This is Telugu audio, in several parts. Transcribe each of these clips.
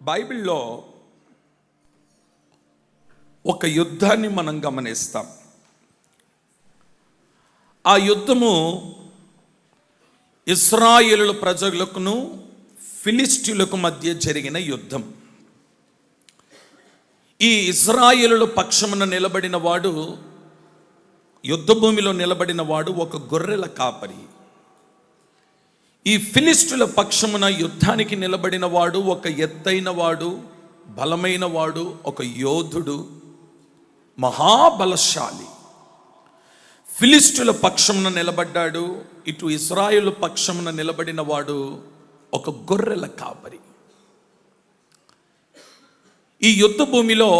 బైబిల్లో ఒక యుద్ధాన్ని మనం గమనిస్తాం. ఆ యుద్ధము ఇశ్రాయేలు ప్రజలకును ఫిలిష్తీయులకు మధ్య జరిగిన యుద్ధం. ఈ ఇశ్రాయేలు పక్షమున నిలబడిన వాడు, యుద్ధ భూమిలో నిలబడిన వాడు ఒక గొర్రెల కాపరి. ఈ ఫిలిష్తీయుల పక్షమున యుద్ధానికి నిలబడిన వాడు ఒక ఎత్తైన వాడు, బలమైన వాడు, ఒక యోధుడు, మహాబలశాలి. ఫిలిష్తీయుల పక్షమున నిలబడ్డాడు. ఇటు ఇశ్రాయేలు పక్షమున నిలబడిన వాడు ఒక గొర్రెల కాపరి. ఈ యుద్ధ భూమిలో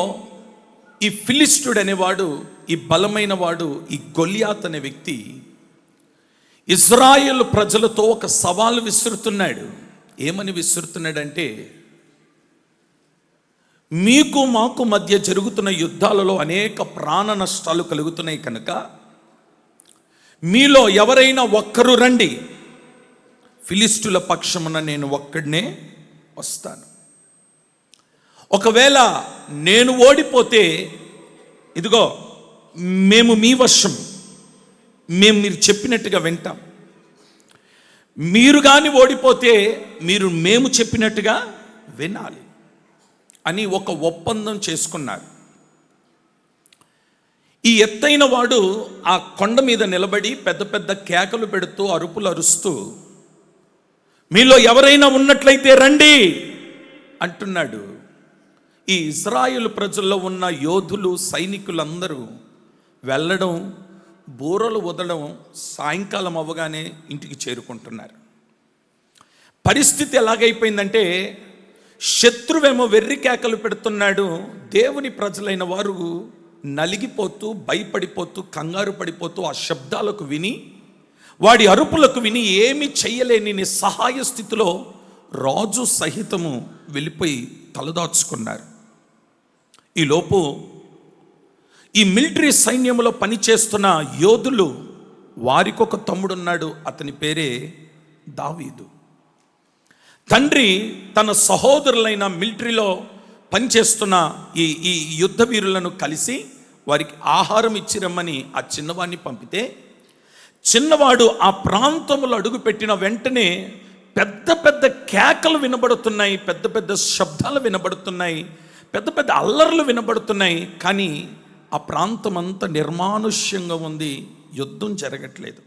ఈ ఫిలిష్తీయుడు అనేవాడు, ఈ బలమైన వాడు, ఈ గొలియాత్ అనే వ్యక్తి ఇశ్రాయేలు ప్రజలతో ఒక సవాలు విసురుతున్నాడు. ఏమని విసురుతున్నాడంటే, మీకు మాకు మధ్య జరుగుతున్న యుద్ధాలలో అనేక ప్రాణ నష్టాలు కలుగుతున్నాయి కనుక మీలో ఎవరైనా ఒక్కరు రండి, ఫిలిష్తీయుల పక్షమున నేను ఒక్కడినే వస్తాను. ఒకవేళ నేను ఓడిపోతే ఇదిగో మేము మీ వశం, మేము మీరు చెప్పినట్టుగా వింటాం. మీరు కానీ ఓడిపోతే మీరు మేము చెప్పినట్టుగా వినాలి అని ఒక ఒప్పందం చేసుకున్నారు. ఈ ఎత్తైన వాడు ఆ కొండ మీద నిలబడి పెద్ద పెద్ద కేకలు పెడుతూ, అరుపులు అరుస్తూ, మీలో ఎవరైనా ఉన్నట్లయితే రండి అంటున్నాడు. ఈ ఇశ్రాయేలు ప్రజల్లో ఉన్న యోధులు, సైనికులందరూ వెళ్ళడం, బూరలు వదలడం, సాయంకాలం అవ్వగానే ఇంటికి చేరుకుంటున్నారు. పరిస్థితి ఎలాగైపోయిందంటే, శత్రువేమో వెర్రి కేకలు పెడుతున్నాడు, దేవుని ప్రజలైన వారు నలిగిపోతూ, భయపడిపోతూ, కంగారు పడిపోతూ, ఆ శబ్దాలకు విని, వాడి అరుపులకు విని ఏమీ చెయ్యలేని నిస్సహాయ స్థితిలో రాజు సహితము వెళ్ళిపోయి తలదాచుకున్నారు. ఈలోపు ఈ మిలిటరీ సైన్యంలో పనిచేస్తున్న యోధులు, వారికొక తమ్ముడున్నాడు, అతని పేరే దావీదు. తండ్రి తన సహోదరులైన మిలిటరీలో పనిచేస్తున్న ఈ యుద్ధ వీరులను కలిసి వారికి ఆహారం ఇచ్చిరమ్మని ఆ చిన్నవాడిని పంపితే, చిన్నవాడు ఆ ప్రాంతంలో అడుగుపెట్టిన వెంటనే పెద్ద పెద్ద కేకలు వినబడుతున్నాయి, పెద్ద పెద్ద శబ్దాలు వినబడుతున్నాయి, పెద్ద పెద్ద అల్లర్లు వినబడుతున్నాయి. కానీ ఆ ప్రాంతం అంతా నిర్మానుష్యంగా ఉంది, యుద్ధం జరగట్లేదు.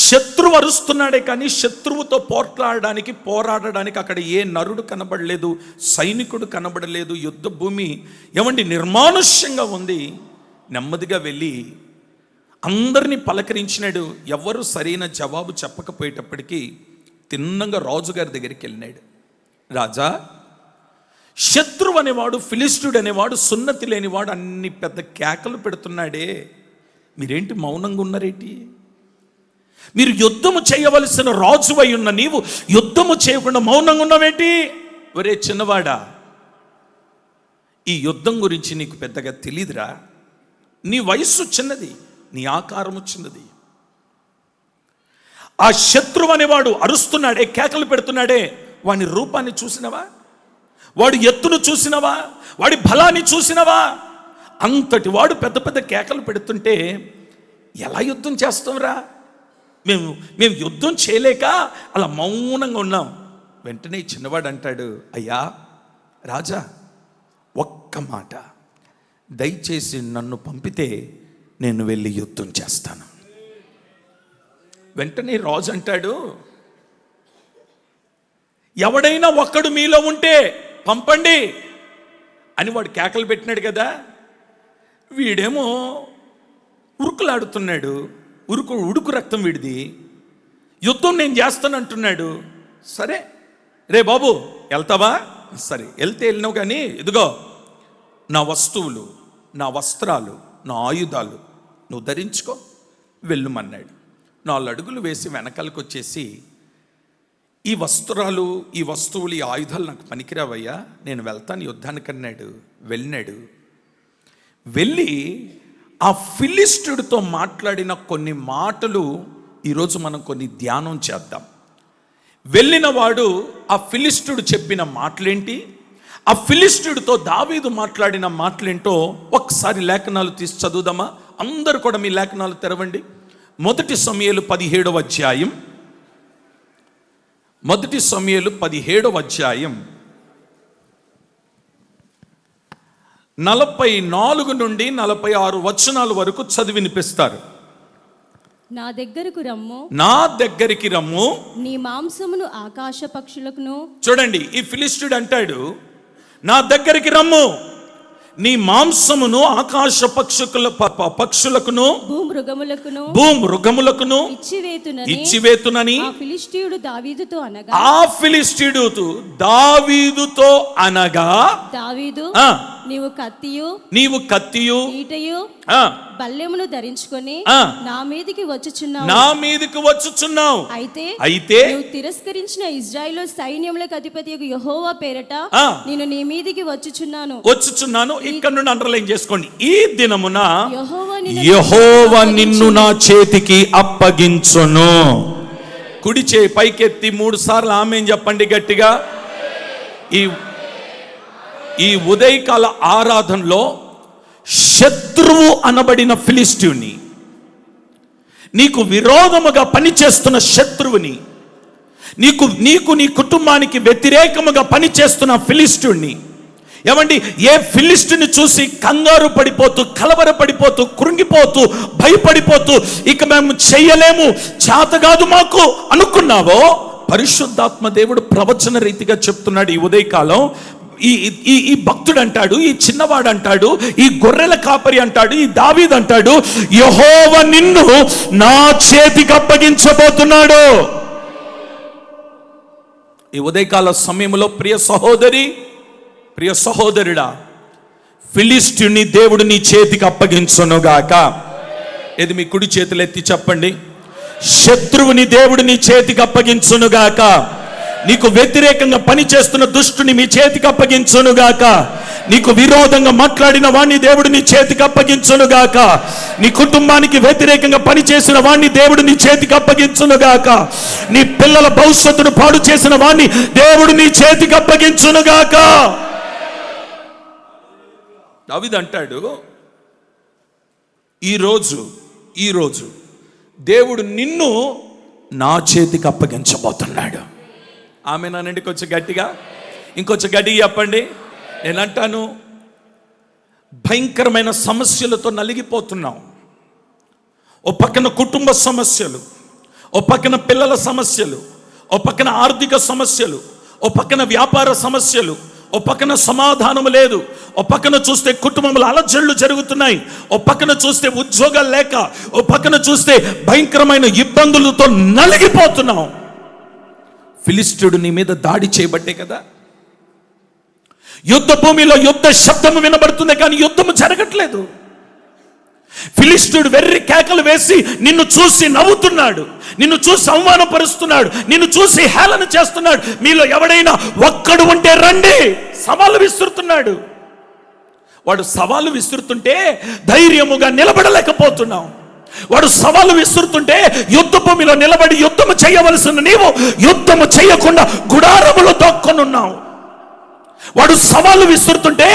శత్రువు అరుస్తున్నాడే కానీ శత్రువుతో పోరాడడానికి అక్కడ ఏ నరుడు కనబడలేదు, సైనికుడు కనబడలేదు. యుద్ధ భూమి ఏమండి నిర్మానుష్యంగా ఉంది. నెమ్మదిగా వెళ్ళి అందరినీ పలకరించినాడు. ఎవరు సరైన జవాబు చెప్పకపోయేటప్పటికీ తిన్నంగా రాజుగారి దగ్గరికి వెళ్ళినాడు. రాజా, శత్రువు అనేవాడు, ఫిలిష్తీయుడు అనేవాడు, సున్నతి లేనివాడు అన్ని పెద్ద కేకలు పెడుతున్నాడే, మీరేంటి మౌనంగా ఉన్నారేంటి? మీరు యుద్ధము చేయవలసిన రాజు అయి ఉన్న నీవు యుద్ధము చేయకుండా మౌనంగా ఉన్నావేంటి? ఒరే చిన్నవాడా, ఈ యుద్ధం గురించి నీకు పెద్దగా తెలీదురా. నీ వయస్సు చిన్నది, నీ ఆకారము చిన్నది. ఆ శత్రువు అనేవాడు అరుస్తున్నాడే, కేకలు పెడుతున్నాడే, వాని రూపాన్ని చూసినవా? వాడు ఎత్తును చూసినవా? వాడి బలాన్ని చూసినవా? అంతటి వాడు పెద్ద పెద్ద కేకలు పెడుతుంటే ఎలా యుద్ధం చేస్తాంరా? మేము యుద్ధం చేయలేక అలా మౌనంగా ఉన్నాం. వెంటనే చిన్నవాడు అంటాడు, అయ్యా రాజా, ఒక్క మాట, దయచేసి నన్ను పంపితే నేను వెళ్ళి యుద్ధం చేస్తాను. వెంటనే రాజు అంటాడు, ఎవడైనా ఒక్కడు మీలో ఉంటే పంపండి అని వాడు కేకలు పెట్టినాడు కదా. వీడేమో ఉరుకులాడుతున్నాడు, ఉడుకు రక్తం వీడిది, యుద్ధం నేను చేస్తాను అంటున్నాడు. సరే రే బాబు వెళ్తావా? సరే వెళ్తే వెళ్ళినావు, కానీ ఇదిగో నా వస్తువులు, నా వస్త్రాలు, నా ఆయుధాలు నువ్వు ధరించుకో, వెళ్ళుమన్నాడు. 4 అడుగులు వేసి వెనకాలకు వచ్చేసి, ఈ వస్త్రాలు, ఈ వస్తువులు, ఈ ఆయుధాలు నాకు పనికిరావయ్యా, నేను వెళ్తాను యుద్ధానికి అన్నాడు. వెళ్ళినాడు. వెళ్ళి ఆ ఫిలిష్తీయుడితో మాట్లాడిన కొన్ని మాటలు ఈరోజు మనం కొన్ని ధ్యానం చేద్దాం. వెళ్ళిన వాడు ఆ ఫిలిష్తీయుడు చెప్పిన మాటలేంటి, ఆ ఫిలిష్తీయుడితో దావీదు మాట్లాడిన మాటలేంటో ఒకసారి లేఖనాలు తీసి చదువుదామా? అందరూ కూడా మీ లేఖనాలు తెరవండి. 1 సమూయేలు 17వ అధ్యాయం. 1 సమూయేలు 17వ అధ్యాయం 44 నుండి 46 వచనాల వరకు చదివి వినిపిస్తారు. నా దగ్గరికి రమ్ము, నీ మాంసమును ఆకాశ పక్షులకును. చూడండి, ఈ ఫిలిష్తీయుడు అంటాడు, నా దగ్గరికి రమ్ము, నీ మాంసమును ఆకాశ పక్షులకును భూమృగములకును ఇచ్చివేతునని ఆ ఫిలిష్తీయుడు దావీదుతో అనగా దావీదు నీవు కత్తియు ఈటయు బల్లెమును ధరించుకొని నా మీదికి వచ్చుచున్నావు. అయితే నువ్వు తిరస్కరించిన ఇశ్రాయేలు సైన్యములకు అధిపతి యెహోవా పేరట నేను నీ మీదికి వచ్చుచున్నాను. ఇక్కడ నుండి అండర్లైన్ చేసుకోండి. ఈ దినమున యెహోవా నిన్ను నా చేతికి అప్పగించును. కుడి చేయి పైకెత్తి 3 సార్లు ఆమేన్ చెప్పండి గట్టిగా. ఈ ఉదయకాల ఆరాధనలో శత్రువు అనబడిన ఫిలిష్తీయుని, నీకు విరోధముగా పనిచేస్తున్న శత్రువుని, నీకు నీ కుటుంబానికి వ్యతిరేకముగా పనిచేస్తున్న ఫిలిష్తీయుని, ఏమండి, ఏ ఫిలిష్తీయుని చూసి కంగారు పడిపోతూ, కలవరపడిపోతూ, కృంగిపోతూ, భయపడిపోతూ ఇక మేము చెయ్యలేము, చేతగాదు మాకు అనుకున్నావో, పరిశుద్ధాత్మ దేవుడు ప్రవచన రీతిగా చెప్తున్నాడు. ఈ ఉదయకాలం ఈ భక్తుడు అంటాడు, ఈ చిన్నవాడు అంటాడు, ఈ గొర్రెల కాపరి అంటాడు, ఈ దావీదు అంటాడు, యెహోవా నిన్ను నా చేతికి అప్పగించబోతున్నాడు. ఈ ఉదయకాల సమయంలో ప్రియ సహోదరి, ప్రియ సహోదరుడా, ఫిలిష్తీయుని దేవుడు నీ చేతికి అప్పగించునుగాక. ఇది మీ కుడి చేతులు ఎత్తి చెప్పండి. శత్రువుని దేవుడు నీ చేతికి అప్పగించునుగాక. నీకు వ్యతిరేకంగా పనిచేస్తున్న దుష్టుని మీ చేతికి అప్పగించునుగాక. నీకు విరోధంగా మాట్లాడిన వాణ్ణి దేవుడు నీ చేతికి అప్పగించునుగాక. నీ కుటుంబానికి వ్యతిరేకంగా పనిచేసిన వాణ్ణి దేవుడు నీ చేతికి అప్పగించునుగాక. నీ పిల్లల భవిష్యత్తును పాడు చేసిన వాణ్ణి దేవుడు నీ చేతికి అప్పగించునుగాక. దావీదు అంటాడు, ఈరోజు దేవుడు నిన్ను నా చేతికి అప్పగించబోతున్నాడు. ఆమేనండి. కొంచెం గట్టిగా, ఇంకొంచెం గట్టిగా చెప్పండి. నేనంటాను, భయంకరమైన సమస్యలతో నలిగిపోతున్నాం. ఓ పక్కన కుటుంబ సమస్యలు, ఓ పక్కన పిల్లల సమస్యలు, ఓ పక్కన ఆర్థిక సమస్యలు, ఓ పక్కన వ్యాపార సమస్యలు, ఓ పక్కన సమాధానం లేదు, ఓ పక్కన చూస్తే కుటుంబంలో అలజడులు జరుగుతున్నాయి, ఓ పక్కన చూస్తే ఉద్యోగాలు లేక, ఓ పక్కన చూస్తే భయంకరమైన ఇబ్బందులతో నలిగిపోతున్నాం. ఫిలిష్తీయుడు నీ మీద దాడి చేయబట్టే కదా. యుద్ధ భూమిలో యుద్ధ శబ్దము వినబడుతుంది కానీ యుద్ధము జరగట్లేదు. ఫిలిష్తీయుడు వెర్రి కేకలు వేసి నిన్ను చూసి నవ్వుతున్నాడు, నిన్ను చూసి అవమానపరుస్తున్నాడు, నిన్ను చూసి హేళన చేస్తున్నాడు. మీలో ఎవడైనా ఒక్కడు ఉంటే రండి, సవాలు విసురుతున్నాడు. వాడు సవాలు విసురుతుంటే ధైర్యముగా నిలబడలేకపోతున్నావు. వాడు సవాలు విసురుతుంటే యుద్ధ భూమిలో నిలబడి యుద్ధము చేయవలసిన నీవు యుద్ధము చేయకుండా గుడారములో దొక్కునున్నావు. వాడు సవాలు విసురుతుంటే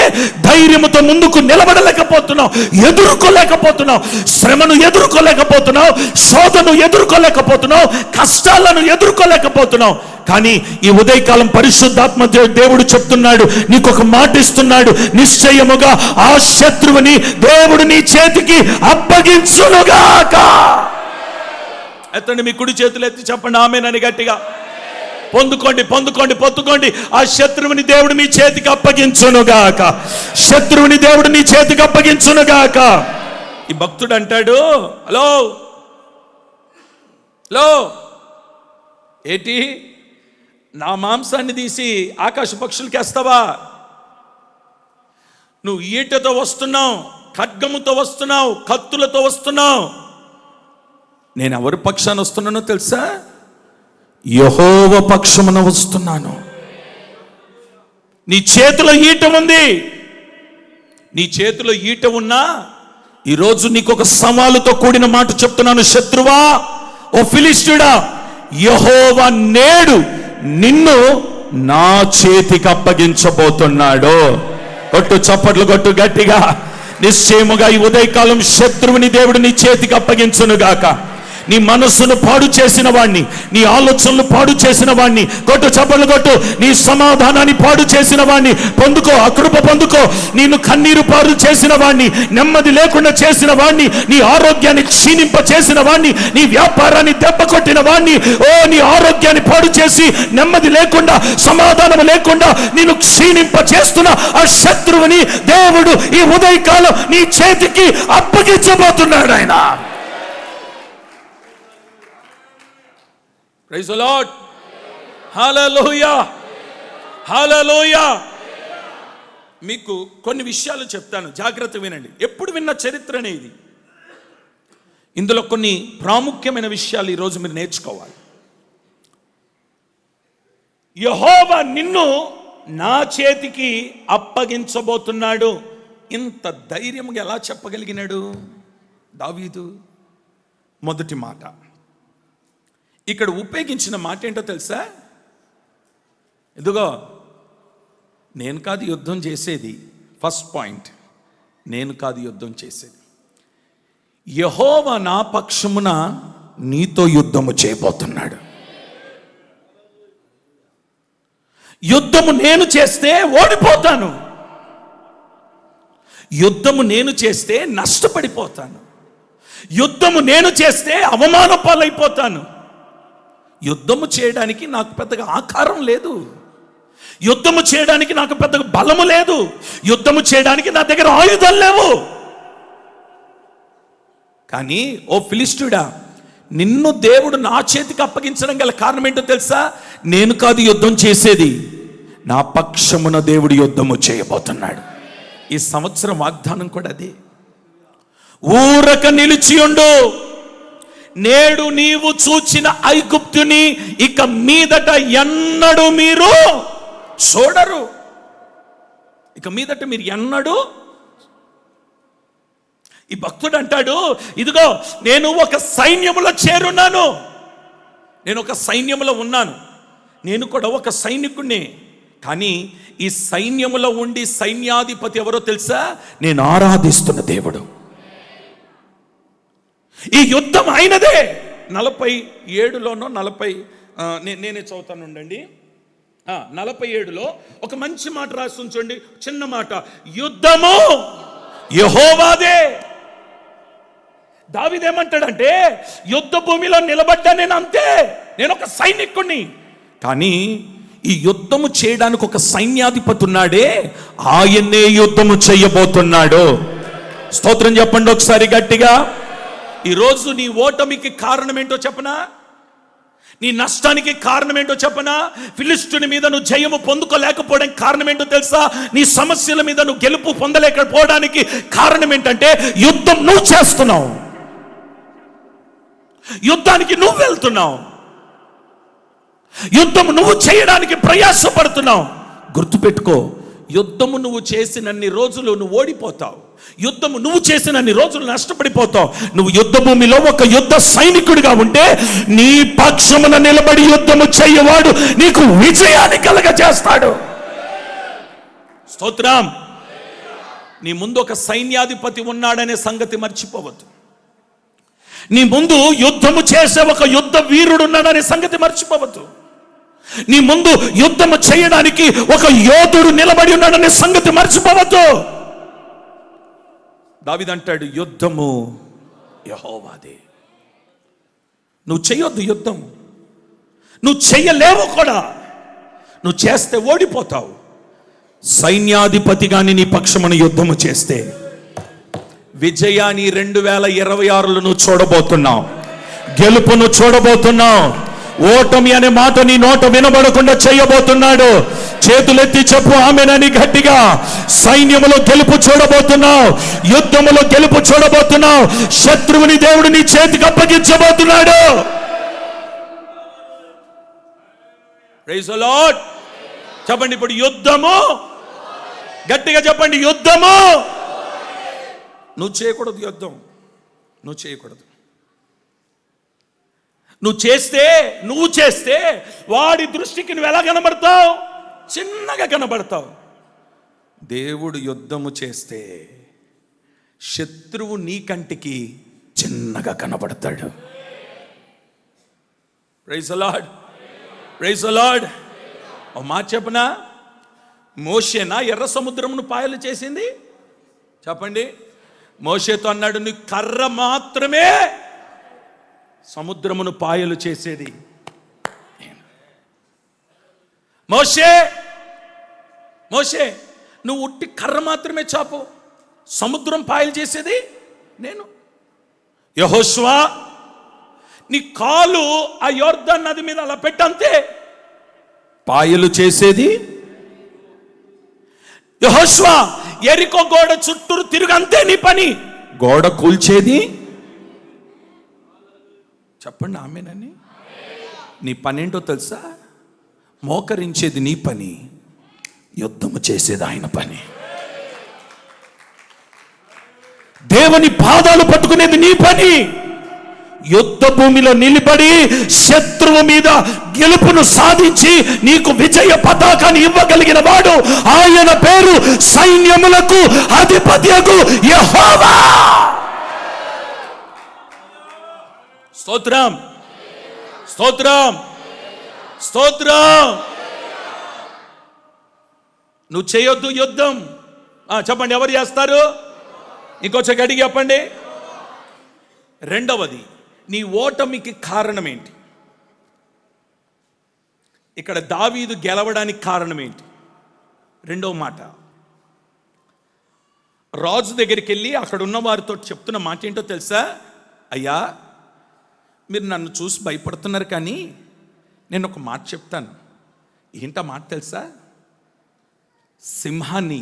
ధైర్యముతో ముందుకు నిలబడలేకపోతున్నావు, ఎదుర్కోలేకపోతున్నావు, శ్రమను ఎదుర్కోలేకపోతున్నావు, శోధను ఎదుర్కోలేకపోతున్నావు, కష్టాలను ఎదుర్కోలేకపోతున్నావు. కానీ ఈ ఉదయకాలం పరిశుద్ధాత్మ దేవుడు చెప్తున్నాడు, నీకు ఒక మాట ఇస్తున్నాడు, నిశ్చయముగా ఆ శత్రువుని దేవుడు నీ చేతికి అప్పగించునుగాక. ఎత్తండి మీ కుడి చేతులు ఎత్తి చెప్పండి ఆమేనని గట్టిగా. పొందుకోండి. ఆ శత్రువుని దేవుడు మీ చేతికి అప్పగించునుగాక. శత్రువుని దేవుడు నీ చేతికి అప్పగించునుగాక. ఈ భక్తుడు అంటాడు, హలో ఏంటి, నా మాంసాన్ని తీసి ఆకాశ పక్షులకి వేస్తావా? నువ్వు ఈటతో వస్తున్నావు, ఖడ్గముతో వస్తున్నావు, కత్తులతో వస్తున్నావు. నేను ఎవరి పక్షాన వస్తున్నానో తెలుసా? యెహోవా పక్షమున వస్తున్నాను. నీ చేతిలో ఈట ఉంది. నీ చేతిలో ఈట ఉన్నా ఈరోజు నీకు ఒక సవాలుతో కూడిన మాట చెప్తున్నాను. శత్రువా, ఓ ఫిలిష్తీయుడా, యెహోవా నేడు నిన్ను నా చేతికి అప్పగించబోతున్నాడు. కొట్టు, చప్పట్లు కొట్టు గట్టిగా. నిశ్చయముగా ఈ ఉదయకాలం శత్రువుని దేవుడు నీ చేతికి అప్పగించునుగాక. నీ మనస్సును పాడు చేసిన వాణ్ణి, నీ ఆలోచనలు పాడు చేసిన వాణ్ణి కొట్టు, చప్పట్లు కొట్టు. నీ సమాధానాన్ని పాడు చేసిన వాణ్ణి పొందుకో, ఆ కృప పొందుకో. నిన్ను కన్నీరు పాడు చేసిన వాణ్ణి, నెమ్మది లేకుండా చేసిన వాణ్ణి, నీ ఆరోగ్యాన్ని క్షీణింప చేసిన వాణ్ణి, నీ వ్యాపారాన్ని దెబ్బ కొట్టిన వాణ్ణి, నీ ఆరోగ్యాన్ని పాడు చేసి నెమ్మది లేకుండా, సమాధానం లేకుండా నిన్ను క్షీణింప చేస్తున్న ఆ శత్రువుని దేవుడు ఈ ఉదయకాలం నీ చేతికి అప్పగించబోతున్నాడు ఆయన. Praise the lord. Hallelujah, hallelujah. మీకు కొన్ని విషయాలు చెప్తాను, జాగ్రత్త వినండి. ఎప్పుడు విన్న చరిత్రనే ఇది. ఇందులో కొన్ని ప్రాముఖ్యమైన విషయాలు ఈరోజు మీరు నేర్చుకోవాలి. యెహోవా నిన్ను నా చేతికి అప్పగించబోతున్నాడు. ఇంత ధైర్యంగా ఎలా చెప్పగలిగినాడు దావీదు? మొదటి మాట, ఇక్కడ ఉపయోగించిన మాట ఏంటో తెలుసా? ఇదిగో, నేను కాదు యుద్ధం చేసేది. ఫస్ట్ పాయింట్, నేను కాదు యుద్ధం చేసేది, యెహోవా నా పక్షమున నీతో యుద్ధము చేయబోతున్నాడు. యుద్ధము నేను చేస్తే ఓడిపోతాను, యుద్ధము నేను చేస్తే నష్టపడిపోతాను, యుద్ధము నేను చేస్తే అవమాన పాలైపోతాను. యుద్ధము చేయడానికి నాకు పెద్దగా ఆకారం లేదు, యుద్ధము చేయడానికి నాకు పెద్దగా బలము లేదు, యుద్ధము చేయడానికి నా దగ్గర ఆయుధాలు లేవు. కానీ ఓ ఫిలిష్టుడా, నిన్ను దేవుడు నా చేతికి అప్పగించడం గల కారణం ఏంటో తెలుసా? నేను కాదు యుద్ధం చేసేది, నా పక్షమున దేవుడు యుద్ధము చేయబోతున్నాడు. ఈ సంవత్సరం వాగ్దానం కూడా అదే. ఊరక నిలిచియుండు, నేడు నీవు చూచిన ఐగుప్తుని ఇక మీదట ఎన్నడూ మీరు చూడరు. ఇక మీదట మీరు ఎన్నడూ. ఈ భక్తుడు అంటాడు, ఇదిగో నేను ఒక సైన్యములో చేరున్నాను, నేను ఒక సైన్యములో ఉన్నాను, నేను కూడా ఒక సైనికుడిని. కానీ ఈ సైన్యములో ఉండి సైన్యాధిపతి ఎవరో తెలుసా? నేను ఆరాధిస్తున్న దేవుడు. ఈ యుద్ధం అయినదే. 47లోనో 40 నేనే చదువుతాను ఉండండి. 47లో ఒక మంచి మాట రాసి ఉంచండి, చిన్న మాట, యుద్ధము యెహోవాదే. దావీదేమంటాడంటే, యుద్ధ భూమిలో నిలబడ్డా నేను అంతే, నేను ఒక సైనికుణ్ణి. కానీ ఈ యుద్ధము చేయడానికి ఒక సైన్యాధిపతి ఉన్నాడే, ఆయన్నే యుద్ధము చేయబోతున్నాడు. స్తోత్రం చెప్పండి ఒకసారి గట్టిగా. ఈరోజు నీ ఓటమికి కారణం ఏంటో చెప్పనా? నీ నష్టానికి కారణం ఏంటో చెప్పనా? ఫిలిష్తుని మీద నువ్వు జయము పొందుకోలేకపోవడానికి కారణం ఏంటో తెలుసా? నీ సమస్యల మీద నువ్వు గెలుపు పొందలేకపోవడానికి కారణం ఏంటంటే, యుద్ధం నువ్వు చేస్తున్నావు, యుద్ధానికి నువ్వు వెళ్తున్నావు, యుద్ధం నువ్వు చేయడానికి ప్రయాసపడుతున్నావు. గుర్తుపెట్టుకో, యుద్ధము నువ్వు చేసినన్ని రోజులు నువ్వు ఓడిపోతావు, యుద్ధము నువ్వు చేసినన్ని రోజులు నష్టపడిపోతావు. నువ్వు యుద్ధ భూమిలో ఒక యుద్ధ సైనికుడిగా ఉంటే, నీ పక్షమున నిలబడి యుద్ధము చేయవాడు నీకు విజయాన్ని కలగజేస్తాడు. స్తోత్రం. నీ ముందు ఒక సైన్యాధిపతి ఉన్నాడనే సంగతి మర్చిపోవద్దు. నీ ముందు యుద్ధము చేసే ఒక యుద్ధ వీరుడు ఉన్నాడనే సంగతి మర్చిపోవద్దు. నీ ముందు యుద్ధము చేయడానికి ఒక యోధుడు నిలబడి ఉన్నాడనే సంగతి మర్చిపోవద్దు. దావీదంటాడు, యుద్ధము యెహోవాదే. నువ్వు చేయొద్దు యుద్ధం, నువ్వు చెయ్యలేవు కూడా. నువ్వు చేస్తే ఓడిపోతావు. సైన్యాధిపతిగాని నీ పక్షమున యుద్ధము చేస్తే విజయాన్ని 2026లో నువ్వు చూడబోతున్నావు, గెలుపును చూడబోతున్నావు. ఓటమి అనే మాట నీ నోట వినబడకుండా చేయబోతున్నాడు. చేతులెత్తి చెప్పు ఆమెనని గట్టిగా. సైన్యములో గెలుపు చూడబోతున్నావు, యుద్ధములో గెలుపు చూడబోతున్నావు. శత్రువుని దేవుడు నీ చేతికి అప్పగించబోతున్నాడు. Praise the lord. చెప్పండి ఇప్పుడు, యుద్ధము. గట్టిగా చెప్పండి, యుద్ధము. నువ్వు చేయకూడదు యుద్ధం, నువ్వు చేయకూడదు. నువ్వు చేస్తే వాడి దృష్టికి నువ్వు ఎలా కనబడతావు? చిన్నగా కనబడతావు. దేవుడు యుద్ధము చేస్తే శత్రువు నీ కంటికి చిన్నగా కనబడతాడు. Praise the lord, praise the lord. ఓ మాట చెప్పనా? మోషేనా ఎర్ర సముద్రమును పాయలు చేసింది? చెప్పండి. మోషేతో అన్నాడు, నీ కర్ర మాత్రమే సముద్రమును పాయలు చేసేది. మోషే నువ్వు ఉట్టి కర్ర మాత్రమే చాపు, సముద్రం పాయలు చేసేది నేను. యెహోషువ, నీ కాలు ఆ యొర్దాను నది మీద అలా పెట్టంతే, పాయలు చేసేది. యెహోషువ, యెరికో గోడ చుట్టూరు తిరుగంతే నీ పని, గోడ కూల్చేది. చెప్పండి ఆమేనని. నీ పని ఏంటో తెలుసా? మోకరించేది నీ పని, యుద్ధము చేసేది ఆయన పని. దేవుని పాదాలు పట్టుకునేది నీ పని. యుద్ధ భూమిలో నిలబడి శత్రువు మీద గెలుపును సాధించి నీకు విజయ పతాకాన్ని ఇవ్వగలిగిన వాడు, ఆయన పేరు సైన్యములకు అధిపతియగు యెహోవా. స్తోత్రం, స్తోత్రం, స్తోత్రం. నువ్వు చేయొద్దు యుద్ధం. చెప్పండి, ఎవరు చేస్తారు? ఇంకొంచెం గట్టిగా చెప్పండి. రెండవది, నీ ఓటమికి కారణం ఏంటి? ఇక్కడ దావీదు గెలవడానికి కారణం ఏంటి? రెండవ మాట, రాజు దగ్గరికి వెళ్ళి అక్కడ ఉన్న వారితో చెప్తున్న మాట ఏంటో తెలుసా? అయ్యా, మీరు నన్ను చూసి భయపడుతున్నారు, కానీ నేను ఒక మాట చెప్తాను. ఏంటా మాట తెలుసా? సింహాన్ని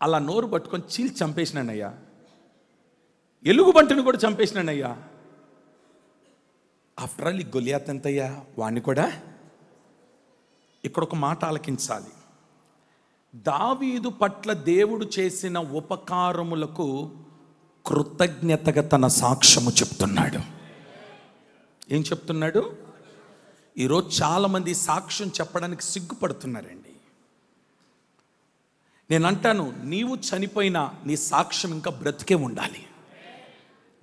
అలా నోరు పట్టుకొని చీల్చి చంపేసినానయ్యా, ఎలుగుబంటిని కూడా చంపేసినానయ్యా. ఆఫ్టర్ ఆల్ ఈ గొలియాత్ ఎంతయ్యా, వాణ్ణి కూడా. ఇక్కడ ఒక మాట ఆలకించాలి. దావీదు పట్ల దేవుడు చేసిన ఉపకారములకు కృతజ్ఞతగా తన సాక్ష్యము చెప్తున్నాడు. ఏం చెప్తున్నాడు? ఈరోజు చాలామంది సాక్ష్యం చెప్పడానికి సిగ్గుపడుతున్నారండి. నేను అంటాను, నీవు చనిపోయినా నీ సాక్ష్యం ఇంకా బ్రతికే ఉండాలి.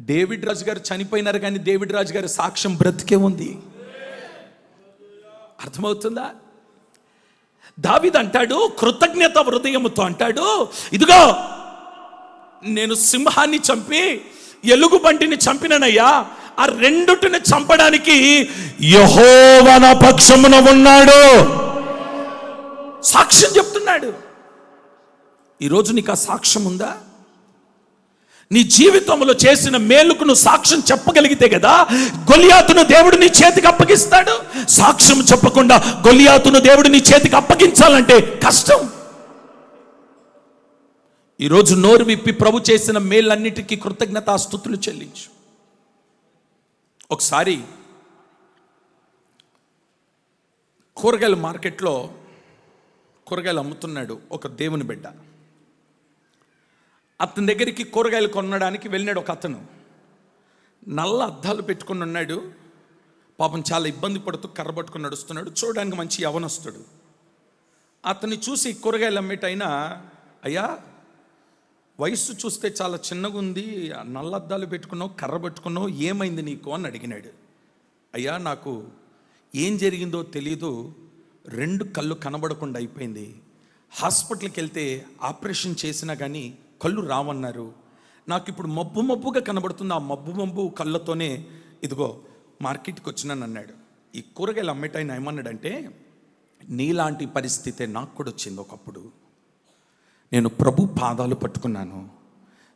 డేవిడ్ రాజు గారు చనిపోయినారు, కానీ డేవిడ్ రాజు గారి సాక్ష్యం బ్రతికే ఉంది. అర్థమవుతుందా? దావీదు అంటాడు, కృతజ్ఞత హృదయముతో అంటాడు, ఇదిగో నేను సింహాన్ని చంపి ఎలుగుబంటిని చంపిననయ్యా, ఆ రెండుటిని చంపడానికి యెహోవా నా పక్షమున ఉన్నాడు. సాక్ష్యం చెప్తున్నాడు. ఈరోజు నీకు ఆ సాక్ష్యం ఉందా? నీ జీవితంలో చేసిన మేలుకు నువ్వు సాక్ష్యం చెప్పగలిగితే కదా గొలియాతును దేవుడు నీ చేతికి అప్పగిస్తాడు. సాక్ష్యం చెప్పకుండా గొలియాతును దేవుడు నీ చేతికి అప్పగించాలంటే కష్టం. ఈరోజు నోరు విప్పి ప్రభు చేసిన మేలన్నిటికీ కృతజ్ఞతాస్తుతులు చెల్లించు. ఒకసారి కూరగాయల మార్కెట్లో కూరగాయలు అమ్ముతున్నాడు ఒక దేవుని బిడ్డ. అతని దగ్గరికి కూరగాయలు కొనడానికి వెళ్ళినాడు ఒక అతను. నల్ల అద్దాలు పెట్టుకుని ఉన్నాడు. పాపం చాలా ఇబ్బంది పడుతూ కర్ర పట్టుకుని నడుస్తున్నాడు. చూడడానికి మంచి యవనస్తుడు. అతన్ని చూసి కూరగాయలు అమ్మేటైనా, అయ్యా వయస్సు చూస్తే చాలా చిన్నగా ఉంది, నల్ల అద్దాలు పెట్టుకున్నావు, కర్ర పట్టుకున్నావు, ఏమైంది నీకు అని అడిగినాడు. అయ్యా, నాకు ఏం జరిగిందో తెలీదు, 2 కళ్ళు కనబడకుండా అయిపోయింది. హాస్పిటల్కి వెళ్తే ఆపరేషన్ చేసినా కానీ కళ్ళు రావన్నారు. నాకు ఇప్పుడు మబ్బుగా కనబడుతుంది. ఆ మబ్బు కళ్ళతోనే ఇదిగో మార్కెట్కి వచ్చినాను అన్నాడు. ఈ కూరగాయలు అమ్మేటాయన ఏమన్నాడంటే, నీలాంటి పరిస్థితే నాకు కూడా వచ్చింది ఒకప్పుడు. నేను ప్రభు పాదాలు పట్టుకున్నాను,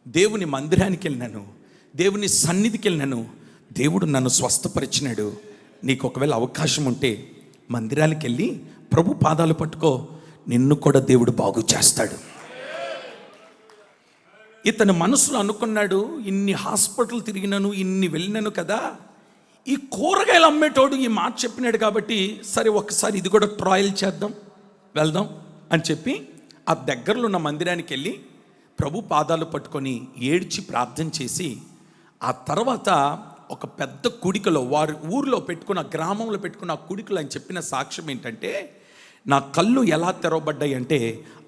దేవుని మందిరానికి వెళ్ళినాను, దేవుని సన్నిధికి వెళ్ళినాను, దేవుడు నన్ను స్వస్థపరిచినాడు. నీకు ఒకవేళ అవకాశం ఉంటే మందిరానికి వెళ్ళి ప్రభు పాదాలు పట్టుకో, నిన్ను కూడా దేవుడు బాగు చేస్తాడు. ఇతని మనసులో అనుకున్నాడు, ఇన్ని హాస్పిటల్ తిరిగినాను, ఇన్ని వెళ్ళినాను కదా, ఈ కూరగాయలు అమ్మేటోడు ఈ మాట చెప్పినాడు కాబట్టి సరే ఒకసారి ఇది కూడా ట్రయల్ చేద్దాం, వెళ్దాం అని చెప్పి ఆ దగ్గరలో ఉన్న మందిరానికి వెళ్ళి ప్రభు పాదాలు పట్టుకొని ఏడ్చి ప్రార్థన చేసి, ఆ తర్వాత ఒక పెద్ద కుడికలో వారి ఊరిలో పెట్టుకున్న, గ్రామంలో పెట్టుకున్న ఆ కుడికలో ఆయన చెప్పిన సాక్ష్యం ఏంటంటే, నా కళ్ళు ఎలా తెరవబడ్డాయి అంటే,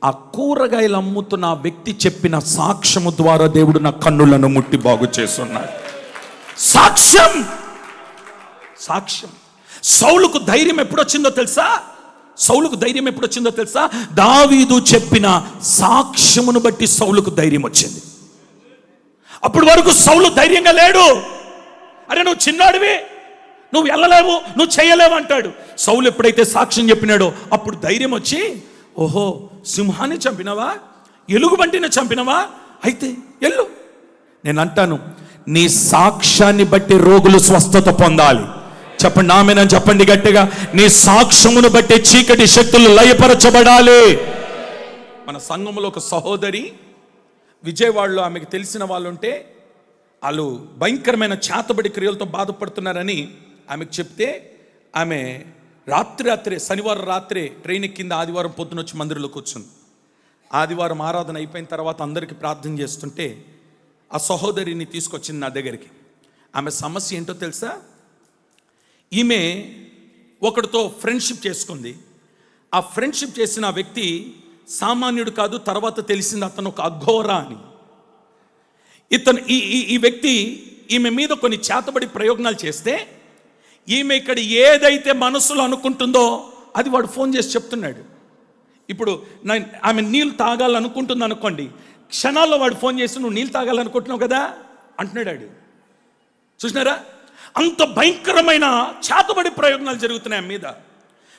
ఆ కూరగాయలు అమ్ముతున్న ఆ వ్యక్తి చెప్పిన సాక్ష్యము ద్వారా దేవుడు నా కన్నులను ముట్టి బాగు చేస్తున్నాడు. సాక్ష్యం. సాక్ష్యం. సౌలుకు ధైర్యం ఎప్పుడొచ్చిందో తెలుసా? సౌలుకు ధైర్యం ఎప్పుడొచ్చిందో తెలుసా? దావీదు చెప్పిన సాక్ష్యమును బట్టి సౌలుకు ధైర్యం వచ్చింది. అప్పటి వరకు సౌలు ధైర్యంగా లేడు. అరే నువ్వు చిన్నాడివి, నువ్వు వెళ్ళలేవు, నువ్వు చేయలేవు అంటాడు. సౌలు ఎప్పుడైతే సాక్ష్యం చెప్పినాడో అప్పుడు ధైర్యం వచ్చి, ఓహో సింహాన్ని చంపినవా, ఎలుగుబంటిని చంపినవా, అయితే ఎల్లు. నేను అంటాను, నీ సాక్ష్యాన్ని బట్టి రోగులు స్వస్థత పొందాలి. చెప్పండి ఆమేనని చెప్పండి గట్టిగా. నీ సాక్ష్యమును బట్టి చీకటి శక్తులు లయపరచబడాలి. మన సంఘంలో ఒక సహోదరి విజయవాడలో, ఆమెకు తెలిసిన వాళ్ళు ఉంటే వాళ్ళు భయంకరమైన చేతబడి క్రియలతో బాధపడుతున్నారని ఆమెకు చెప్తే, ఆమె రాత్రి శనివారం రాత్రే ట్రైన్ ఎక్కింది, ఆదివారం పొద్దున వచ్చి మందిరంలో కూర్చుంది. ఆదివారం ఆరాధన అయిపోయిన తర్వాత అందరికీ ప్రార్థన చేస్తుంటే ఆ సహోదరిని తీసుకొచ్చింది నా దగ్గరికి. ఆమె సమస్య ఏంటో తెలుసా? ఈమె ఒకరితో ఫ్రెండ్షిప్ చేసుకుంది. ఆ ఫ్రెండ్షిప్ చేసిన వ్యక్తి సామాన్యుడు కాదు, తర్వాత తెలిసింది అతను ఒక అఘోర అని. ఇతను ఈ వ్యక్తి ఈమె మీద కొన్ని చేతబడి ప్రయోగాలు చేస్తే, ఈమె ఇక్కడ ఏదైతే మనసులో అనుకుంటుందో అది వాడు ఫోన్ చేసి చెప్తున్నాడు. ఇప్పుడు ఆమె నీళ్ళు తాగాలనుకుంటుంది అనుకోండి, క్షణాల్లో వాడు ఫోన్ చేసి నువ్వు నీళ్ళు తాగాలనుకుంటున్నావు కదా అంటున్నాడు. చూసినారా? అంత భయంకరమైన చేతబడి ప్రయోగాలు జరుగుతున్నాయి ఆమె మీద.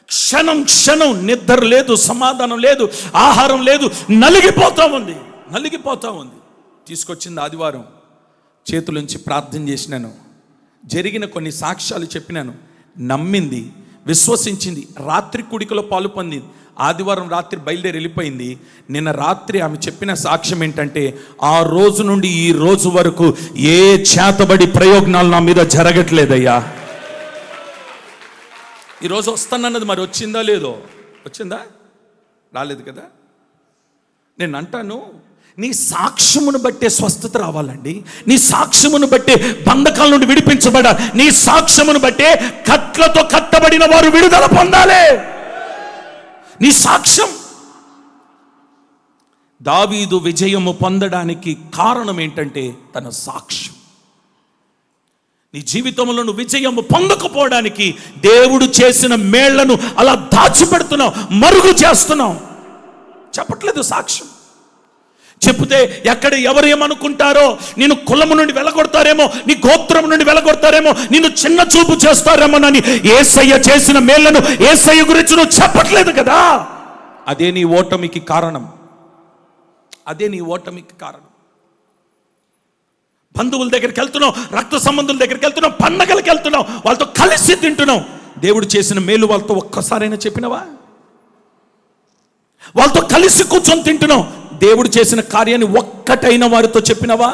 క్షణం క్షణం నిద్ర లేదు, సమాధానం లేదు, ఆహారం లేదు, నలిగిపోతా ఉంది. తీసుకొచ్చింది ఆదివారం, చేతులుంచి ప్రార్థన చేసినాను, జరిగిన కొన్ని సాక్ష్యాలు చెప్పినాను, నమ్మింది, విశ్వసించింది, రాత్రి కుడికలో పాలు పొందింది. ఆదివారం రాత్రి బయలుదేరి వెళ్ళిపోయింది. నిన్న రాత్రి ఆమె చెప్పిన సాక్ష్యం ఏంటంటే, ఆ రోజు నుండి ఈ రోజు వరకు ఏ చేతబడి ప్రయోగాలు నా మీద జరగట్లేదయ్యా. ఈరోజు వస్తానన్నది మరి వచ్చిందా లేదో? వచ్చిందా? రాలేదు కదా. నేను అంటాను, నీ సాక్ష్యమును బట్టే స్వస్థత రావాలండి. నీ సాక్ష్యమును బట్టే బంధకాల నుండి విడిపించబడాలి. నీ సాక్ష్యమును బట్టే కట్లతో కట్టబడిన వారు విడుదల పొందాలి. నీ సాక్ష్యం. దావీదు విజయము పొందడానికి కారణం ఏంటంటే తన సాక్ష్యం. నీ జీవితంలో నువ్వు విజయము పొందకపోవడానికి దేవుడు చేసిన మేళ్లను అలా దాచిపెడుతున్నావు, మరుగు చేస్తున్నావు, చెప్పట్లేదు సాక్ష్యం. చెప్తే ఎక్కడ ఎవరు ఏమనుకుంటారో, నేను కులము నుండి వెళ్ళగొడతారేమో, నీ గోత్రం నుండి వెళ్ళగొడతారేమో, నిన్ను చిన్న చూపు చేస్తారేమోనని యేసయ్య చేసిన మేళ్లను, యేసయ్య గురించి నువ్వు చెప్పట్లేదు కదా. అదే నీ ఓటమికి కారణం. బంధువుల దగ్గరికి వెళ్తున్నావు, రక్త సంబంధుల దగ్గరికి వెళ్తున్నావు, పండగలకు వెళ్తున్నావు, వాళ్ళతో కలిసి తింటున్నావు. దేవుడు చేసిన మేలు వాళ్ళతో ఒక్కసారైనా చెప్పినవా? వాళ్ళతో కలిసి కూర్చొని తింటున్నావు, దేవుడు చేసిన కార్యాన్ని ఒక్కటైన వారితో చెప్పినవా?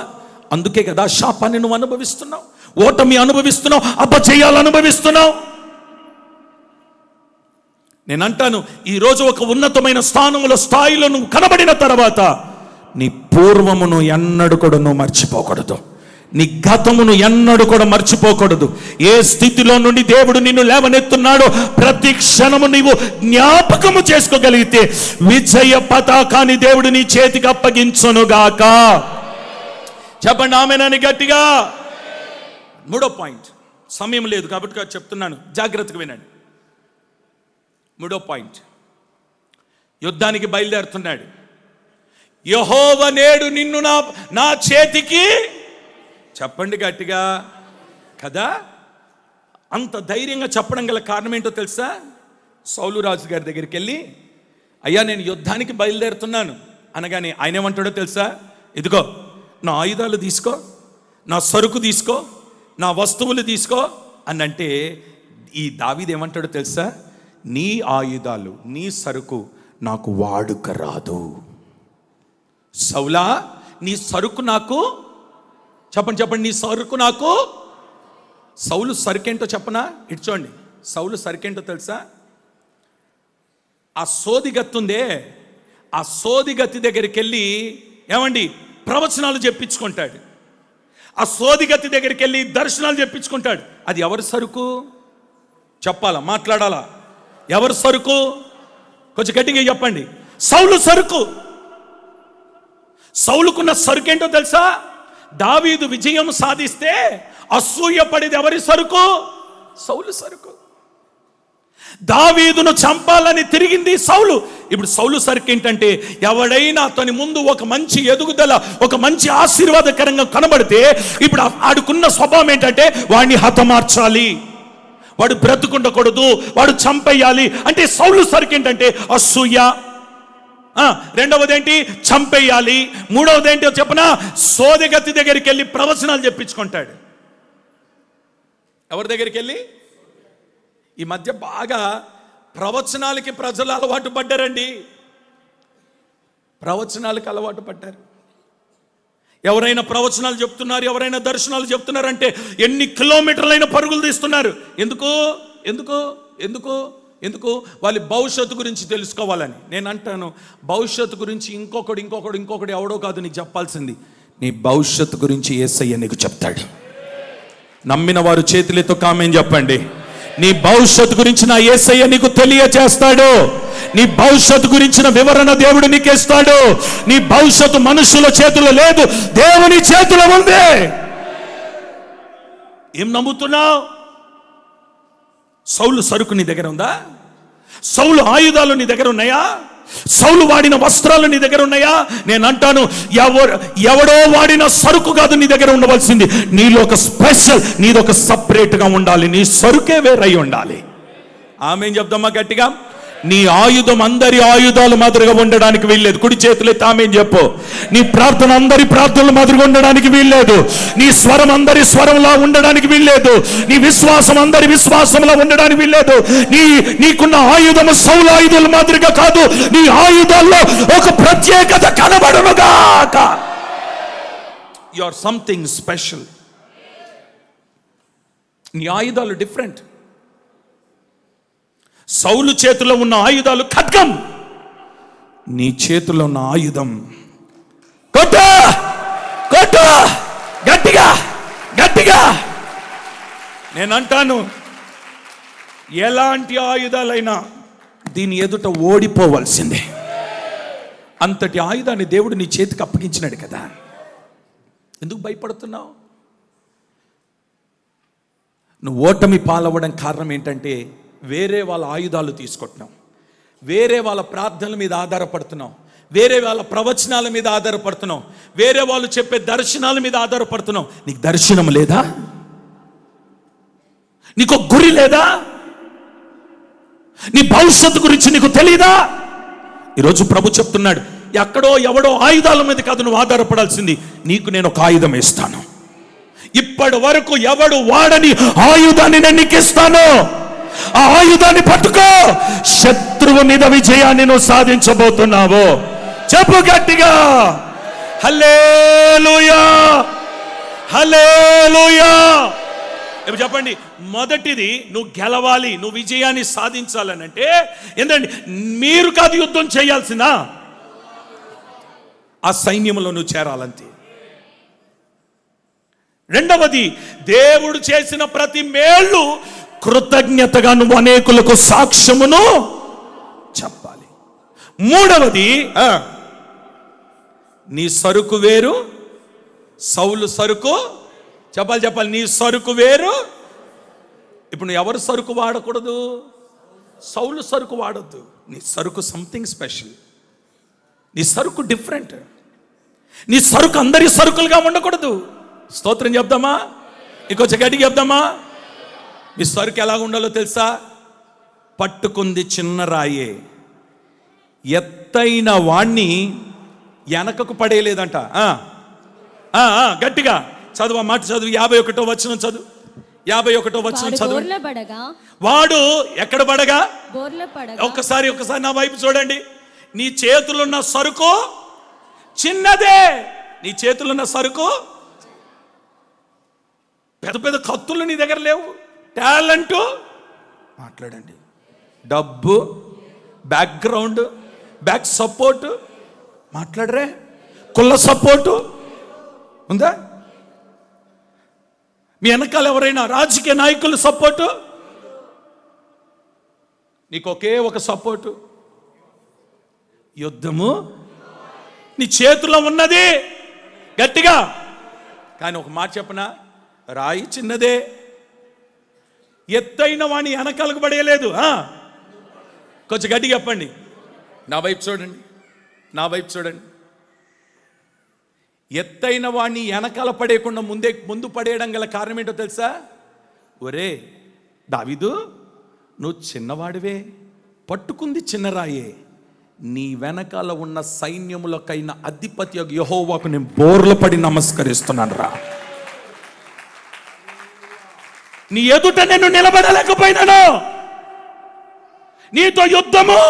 అందుకే కదా శాపాన్ని నువ్వు అనుభవిస్తున్నావు, ఓటమి అనుభవిస్తున్నావు, అపజయాలు అనుభవిస్తున్నావు. నేను అంటాను, ఈరోజు ఒక ఉన్నతమైన స్థాయిలో నువ్వు కనబడిన తర్వాత నీ పూర్వమును ఎన్నడూ కూడా నువ్వు మర్చిపోకూడదు. నీ గతమును ఎన్నడూ కూడా మర్చిపోకూడదు. ఏ స్థితిలో నుండి దేవుడు నిన్ను లేవనెత్తున్నాడో ప్రతి క్షణము నీవు జ్ఞాపకము చేసుకోగలిగితే విజయ పతాకాన్ని దేవుడు నీ చేతికి అప్పగించునుగాక. చెప్పండి ఆమేనని గట్టిగా. 3వ పాయింట్, సమయం లేదు కాబట్టి చెప్తున్నాను, జాగ్రత్తగా వినండి. 3వ పాయింట్, యుద్ధానికి బయలుదేరుతున్నాడు. యెహోవా నేడు నిన్ను నా చేతికి, చెప్పండి గట్టిగా కదా. అంత ధైర్యంగా చెప్పడం గల కారణం ఏంటో తెలుసా? సౌలు రాజు గారి దగ్గరికి వెళ్ళి, అయ్యా నేను యుద్ధానికి బయలుదేరుతున్నాను అనగానే ఆయన ఏమంటాడో తెలుసా? ఇదిగో నా ఆయుధాలు తీసుకో, నా సరుకు తీసుకో, నా వస్తువులు తీసుకో అని అంటే, ఈ దావీదు ఏమంటాడో తెలుసా? నీ ఆయుధాలు, నీ సరుకు నాకు వాడుక రాదు. సౌలా నీ సరుకు నాకు, చెప్పండి నీ సరుకు నాకు. సౌలు సరుకేంటో చెప్పనా? ఇటు చూడండి, సౌలు సరుకేంటో తెలుసా? ఆ సోదిగత్తి ఉందే, ఆ సోదిగత్తి దగ్గరికి వెళ్ళి ఏమండి ప్రవచనాలు చెప్పించుకుంటాడు. ఆ సోదిగతి దగ్గరికి వెళ్ళి దర్శనాలు చెప్పించుకుంటాడు. అది ఎవరి సరుకు? చెప్పాలా, మాట్లాడాలా? ఎవరి సరుకు? కొంచెం గట్టిగా చెప్పండి. సౌలు సరుకు. సౌలుకున్న సరుకు ఏంటో తెలుసా? దావీదు విజయం సాధిస్తే అసూయపడేది ఎవరి సరుకు? సౌలు సరుకు. దావీదును చంపాలని తిరిగింది సౌలు. ఇప్పుడు సౌలు సరుకు ఏంటంటే, ఎవడైనా అతని ముందు ఒక మంచి ఎదుగుదల, ఒక మంచి ఆశీర్వాదకరంగా కనబడితే ఇప్పుడు ఆడుకున్న స్వభావం ఏంటంటే వాడిని హతమార్చాలి, వాడు బ్రతుకుండకూడదు, వాడు చంపేయాలి. అంటే సౌలు సరుకు ఏంటంటే అసూయ. రెండవది ఏంటి? చంపేయాలి. మూడవది ఏంటో చెప్పనా? సోదగతి దగ్గరికి వెళ్ళి ప్రవచనాలు చెప్పించుకుంటాడు. ఎవరి దగ్గరికి వెళ్ళి? ఈ మధ్య బాగా ప్రవచనాలకి ప్రజలు అలవాటు పడ్డారండి. ప్రవచనాలకు అలవాటు పడ్డారు. ఎవరైనా ప్రవచనాలు చెప్తున్నారు, ఎవరైనా దర్శనాలు చెప్తున్నారంటే ఎన్ని కిలోమీటర్లైన పరుగులు తీస్తున్నారు. ఎందుకు ఎందుకు ఎందుకు ఎందుకు? వాళ్ళ భవిష్యత్తు గురించి తెలుసుకోవాలని. నేను అంటాను, భవిష్యత్తు గురించి ఇంకొకడు ఎవడో కాదు నీకు చెప్పాల్సింది. నీ భవిష్యత్తు గురించి యేసయ్య నీకు చెప్తాడు. నమ్మిన వారు చేతులతో కామెంట్ చెప్పండి. నీ భవిష్యత్తు గురించి నా యేసయ్య నీకు తెలియచేస్తాడు. నీ భవిష్యత్తు గురించిన వివరణ దేవుడు నీకు ఇస్తాడు. నీ భవిష్యత్తు మనుషుల చేతిలో లేదు, దేవుని చేతిలో ఉంది. ఏం నమ్ముతున్నావు? సౌలు సరుకు నీ దగ్గర ఉందా? సౌలు ఆయుధాలు నీ దగ్గర ఉన్నాయా? సౌలు వాడిన వస్త్రాలు నీ దగ్గర ఉన్నాయా? నేను అంటాను, ఎవడో వాడిన సరుకు కాదు నీ దగ్గర ఉండవలసింది. నీలో ఒక స్పెషల్, నీదొక సపరేట్గా ఉండాలి. నీ సరుకే వేరై ఉండాలి. ఆమేన్ చెప్దామా గట్టిగా? నీ ఆయుధం అందరి ఆయుధాలు మాదిరిగా ఉండడానికి వీల్లేదు. కుడి చేతులే ఆమేన్ చెప్పు. నీ ప్రార్థన అందరి ప్రార్థనల మాదిరిగా ఉండడానికి వీల్లేదు. నీ స్వరం అందరి స్వరంలా ఉండడానికి వీల్లేదు. నీ విశ్వాసం అందరి విశ్వాసంలా ఉండడానికి వీల్లేదు. నీకున్న ఆయుధము సౌలు ఆయుధాల మాదిరిగా కాదు. నీ ఆయుధాల్లో ఒక ప్రత్యేకత కనబడునుగాక. You are something special. నీ ఆయుధాలు డిఫరెంట్. సౌలు చేతిలో ఉన్న ఆయుధాలు ఖడ్గం. నీ చేతిలో ఉన్న ఆయుధం కొట్టు కొట్టు గట్టిగా గట్టిగా. నేను అంటాను, ఎలాంటి ఆయుధాలైనా దీని ఎదుట ఓడిపోవలసిందే. అంతటి ఆయుధాన్ని దేవుడు నీ చేతికి అప్పగించినాడు కదా, ఎందుకు భయపడుతున్నావు? నువ్వు ఓటమి పాలవ్వడం కారణం ఏంటంటే, వేరే వాళ్ళ ఆయుధాలు తీసుకుంటున్నాం, వేరే వాళ్ళ ప్రార్థనల మీద ఆధారపడుతున్నాం, వేరే వాళ్ళ ప్రవచనాల మీద ఆధారపడుతున్నాం, వేరే వాళ్ళు చెప్పే దర్శనాల మీద ఆధారపడుతున్నాం. నీకు దర్శనం లేదా? నీకు గురి లేదా? నీ భవిష్యత్తు గురించి నీకు తెలీదా? ఈరోజు ప్రభు చెప్తున్నాడు, ఎక్కడో ఎవడో ఆయుధాల మీద కాదు నువ్వు ఆధారపడాల్సింది. నీకు నేను ఒక ఆయుధం ఇస్తాను. ఇప్పటి వరకు ఎవడు వాడని ఆయుధాన్ని నేను నీకు ఇస్తాను. ఆ ఆయుధాన్ని పట్టుకో. శత్రువు మీద విజయాన్ని నువ్వు సాధించబోతున్నావు. చెప్పు గట్టిగా, హల్లెలూయా హల్లెలూయా. ఇప్పుడు చెప్పండి, మొదటిది నువ్వు గెలవాలి, నువ్వు విజయాన్ని సాధించాలని అంటే ఏంటండి? మీరు కాదు యుద్ధం చేయాల్సిందా, ఆ సైన్యంలో నువ్వు చేరాలంతే. రెండవది, దేవుడు చేసిన ప్రతి మేలు కృతజ్ఞతగా నువ్వు అనేకులకు సాక్ష్యమును చెప్పాలి. మూడవది, నీ సరుకు వేరు, సౌలు సరుకు. చెప్పాలి, నీ సరుకు వేరు. ఇప్పుడు నువ్వు ఎవరు సరుకు వాడకూడదు? సౌలు సరుకు వాడద్దు. నీ సరుకు సంథింగ్ స్పెషల్. నీ సరుకు డిఫరెంట్. నీ సరుకు అందరి సరుకులుగా ఉండకూడదు. స్తోత్రం చెప్దామా? ఇంకొంచెం గట్టిగా చెప్దామా? మీ సరుకు ఎలా ఉండాలో తెలుసా? పట్టుకుంది చిన్న రాయే, ఎత్తైన వాణ్ణి వెనకకు పడేయలేదంట. గట్టిగా చదువు, మాట చదువు. 51వ వచనం చదువు. 51వ వచనం చదువు. వాడు ఎక్కడ పడగా? ఒక్కసారి నా వైపు చూడండి. నీ చేతులున్న సరుకు చిన్నదే. నీ చేతులున్న సరుకు, పెద్ద పెద్ద కత్తులు నీ దగ్గర లేవు. టాలెంట్ మాట్లాడండి, డబ్బు, బ్యాక్గ్రౌండ్, బ్యాక్ సపోర్ట్ మాట్లాడరే, కుల సపోర్టు ఉందా? మీ వెనకాల ఎవరైనా రాజకీయ నాయకులు సపోర్టు? నీకు ఒకే ఒక సపోర్టు, యుద్ధము నీ చేతిలో ఉన్నది గట్టిగా. కానీ ఒక మాట చెప్పనా, రాయి చిన్నదే, ఎత్తైన వాణి వెనకాలకు పడేయలేదు. కొంచెం గట్టిగా చెప్పండి, నా వైపు చూడండి, నా వైపు చూడండి. ఎత్తైన వాణ్ణి వెనకాల పడేయకుండా ముందు పడేయడం గల కారణం ఏంటో తెలుసా? ఒరే దావీదు, నువ్వు చిన్నవాడివే, పట్టుకుంది చిన్నరాయే, నీ వెనకాల ఉన్న సైన్యములకైన అధిపతి యెహోవాకు నేను బోర్లు పడి నమస్కరిస్తున్నాను రా. నీ ఎదుట నేను నిలబడలేకపోయినాను, నీతో యుద్ధము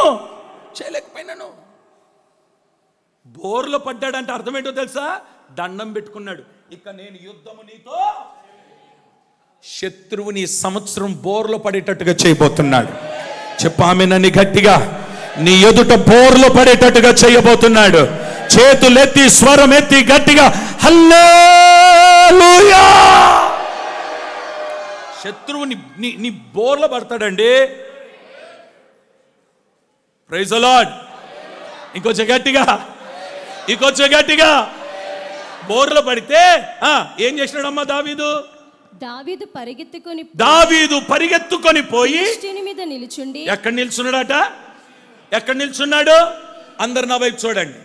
చేయలేకపోయినాను. బోర్లు పడ్డాడంటే అర్థం ఏంటో తెలుసా? దండం పెట్టుకున్నాడు, ఇక నేను యుద్ధము నీతో. శత్రువుని సంవత్సరం బోర్లు పడేటట్టుగా చేయబోతున్నాడు. చెప్పామెనని గట్టిగా, నీ ఎదుట బోర్లు పడేటట్టుగా చేయబోతున్నాడు. చేతులెత్తి స్వరం ఎత్తి గట్టిగా హల్లెలూయా. శత్రువు నీ బోర్లు పడతాడండి. Praise the lord. ఇంకొంచెం గట్టిగా, ఇంకొంచెం గట్టిగా. బోర్లు పడితే ఏం చేసినాడమ్మా దావీదు? దావీదు పరిగెత్తుకొని పోయి మీద నిలుచుండి. ఎక్కడ నిల్చున్నాడట? ఎక్కడ నిల్చున్నాడు? అందరు నా వైపు చూడండి.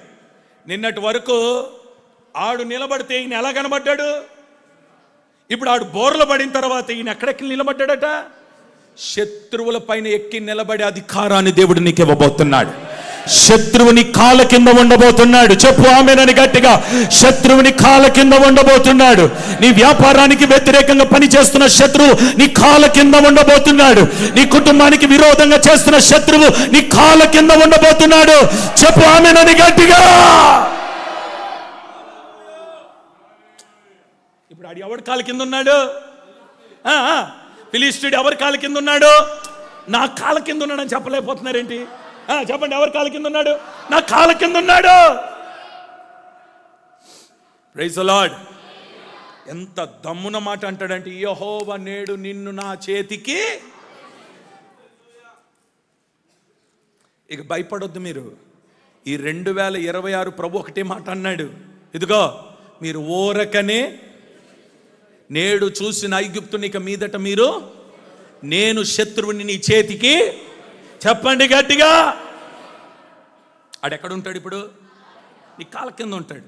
నిన్నటి వరకు ఆడు నిలబడితే ఈయన ఎలా కనబడ్డాడు? ఇప్పుడు ఆడు బోర్లు పడిన తర్వాత ఈయన ఎక్కడెక్కి నిలబడ్డాడట? శత్రువుల పైన ఎక్కి నిలబడే అధికారాన్ని దేవుడు నీకు ఇవ్వబోతున్నాడు. శత్రువుని కాళ్ళ కింద ఉండబోతున్నాడు. చెప్పు ఆమేనని గట్టిగా. శత్రువుని కాళ్ళ కింద ఉండబోతున్నాడు. నీ వ్యాపారానికి వ్యతిరేకంగా పనిచేస్తున్న శత్రువు నీ కాళ్ళ కింద ఉండబోతున్నాడు. నీ కుటుంబానికి విరోధంగా చేస్తున్న శత్రువు నీ కాళ్ళ కింద ఉండబోతున్నాడు. చెప్పు ఆమేనని గట్టిగా. ఇప్పుడు ఆడు ఎవరి కాళ్ళ కింద ఉన్నాడు? ఫిలిష్తీయుడు ఎవరి కాళ్ళ కింద ఉన్నాడు? నా కాళ్ళ కింద ఉన్నాడని చెప్పలేకపోతున్నారేంటి? చెప్పండి, ఎవరి కాళ్ళ కింద ఉన్నాడు? నా కాళ్ళ కింద ఉన్నాడు. Praise the lord. ఎంత దమ్మున మాట అంటాడంటే, యెహోవా నేడు నిన్ను నా చేతికి. ఇక భయపడొద్దు మీరు. ఈ 2026 ప్రభు ఒకటే మాట అన్నాడు, ఇదిగో మీరు ఓరకనే నేడు చూసిన ఐగుప్తుని ఇక మీదట మీరు, నేను శత్రువుని నీ చేతికి. చెప్పండి గట్టిగా. ఆడెక్కడుంటాడు ఇప్పుడు? నీ కాళ్ళ కింద ఉంటాడు.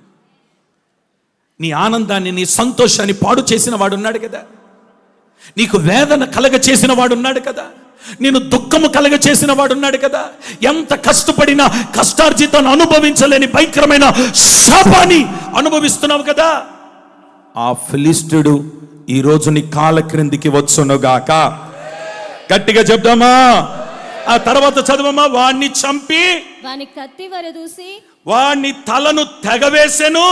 నీ ఆనందాన్ని, నీ సంతోషాన్ని పాడు చేసిన వాడు ఉన్నాడు కదా, నీకు వేదన కలగ చేసిన వాడు ఉన్నాడు కదా, నేను దుఃఖము కలగ చేసిన వాడు ఉన్నాడు కదా. ఎంత కష్టపడినా కష్టార్జితాన్ని అనుభవించలేని భయంకరమైన శాపాన్ని అనుభవిస్తున్నావు కదా. ఆ ఫిలిష్తీయుడు ఈరోజు నీ కాళ్ళ క్రిందికి వచ్చునుగాక. గట్టిగా చెప్దామా? ఆ తర్వాత చదవమ్మా. వాణ్ణి చంపి వాని కత్తి వరదూసి వాణ్ణి తలను తెగవేసెను.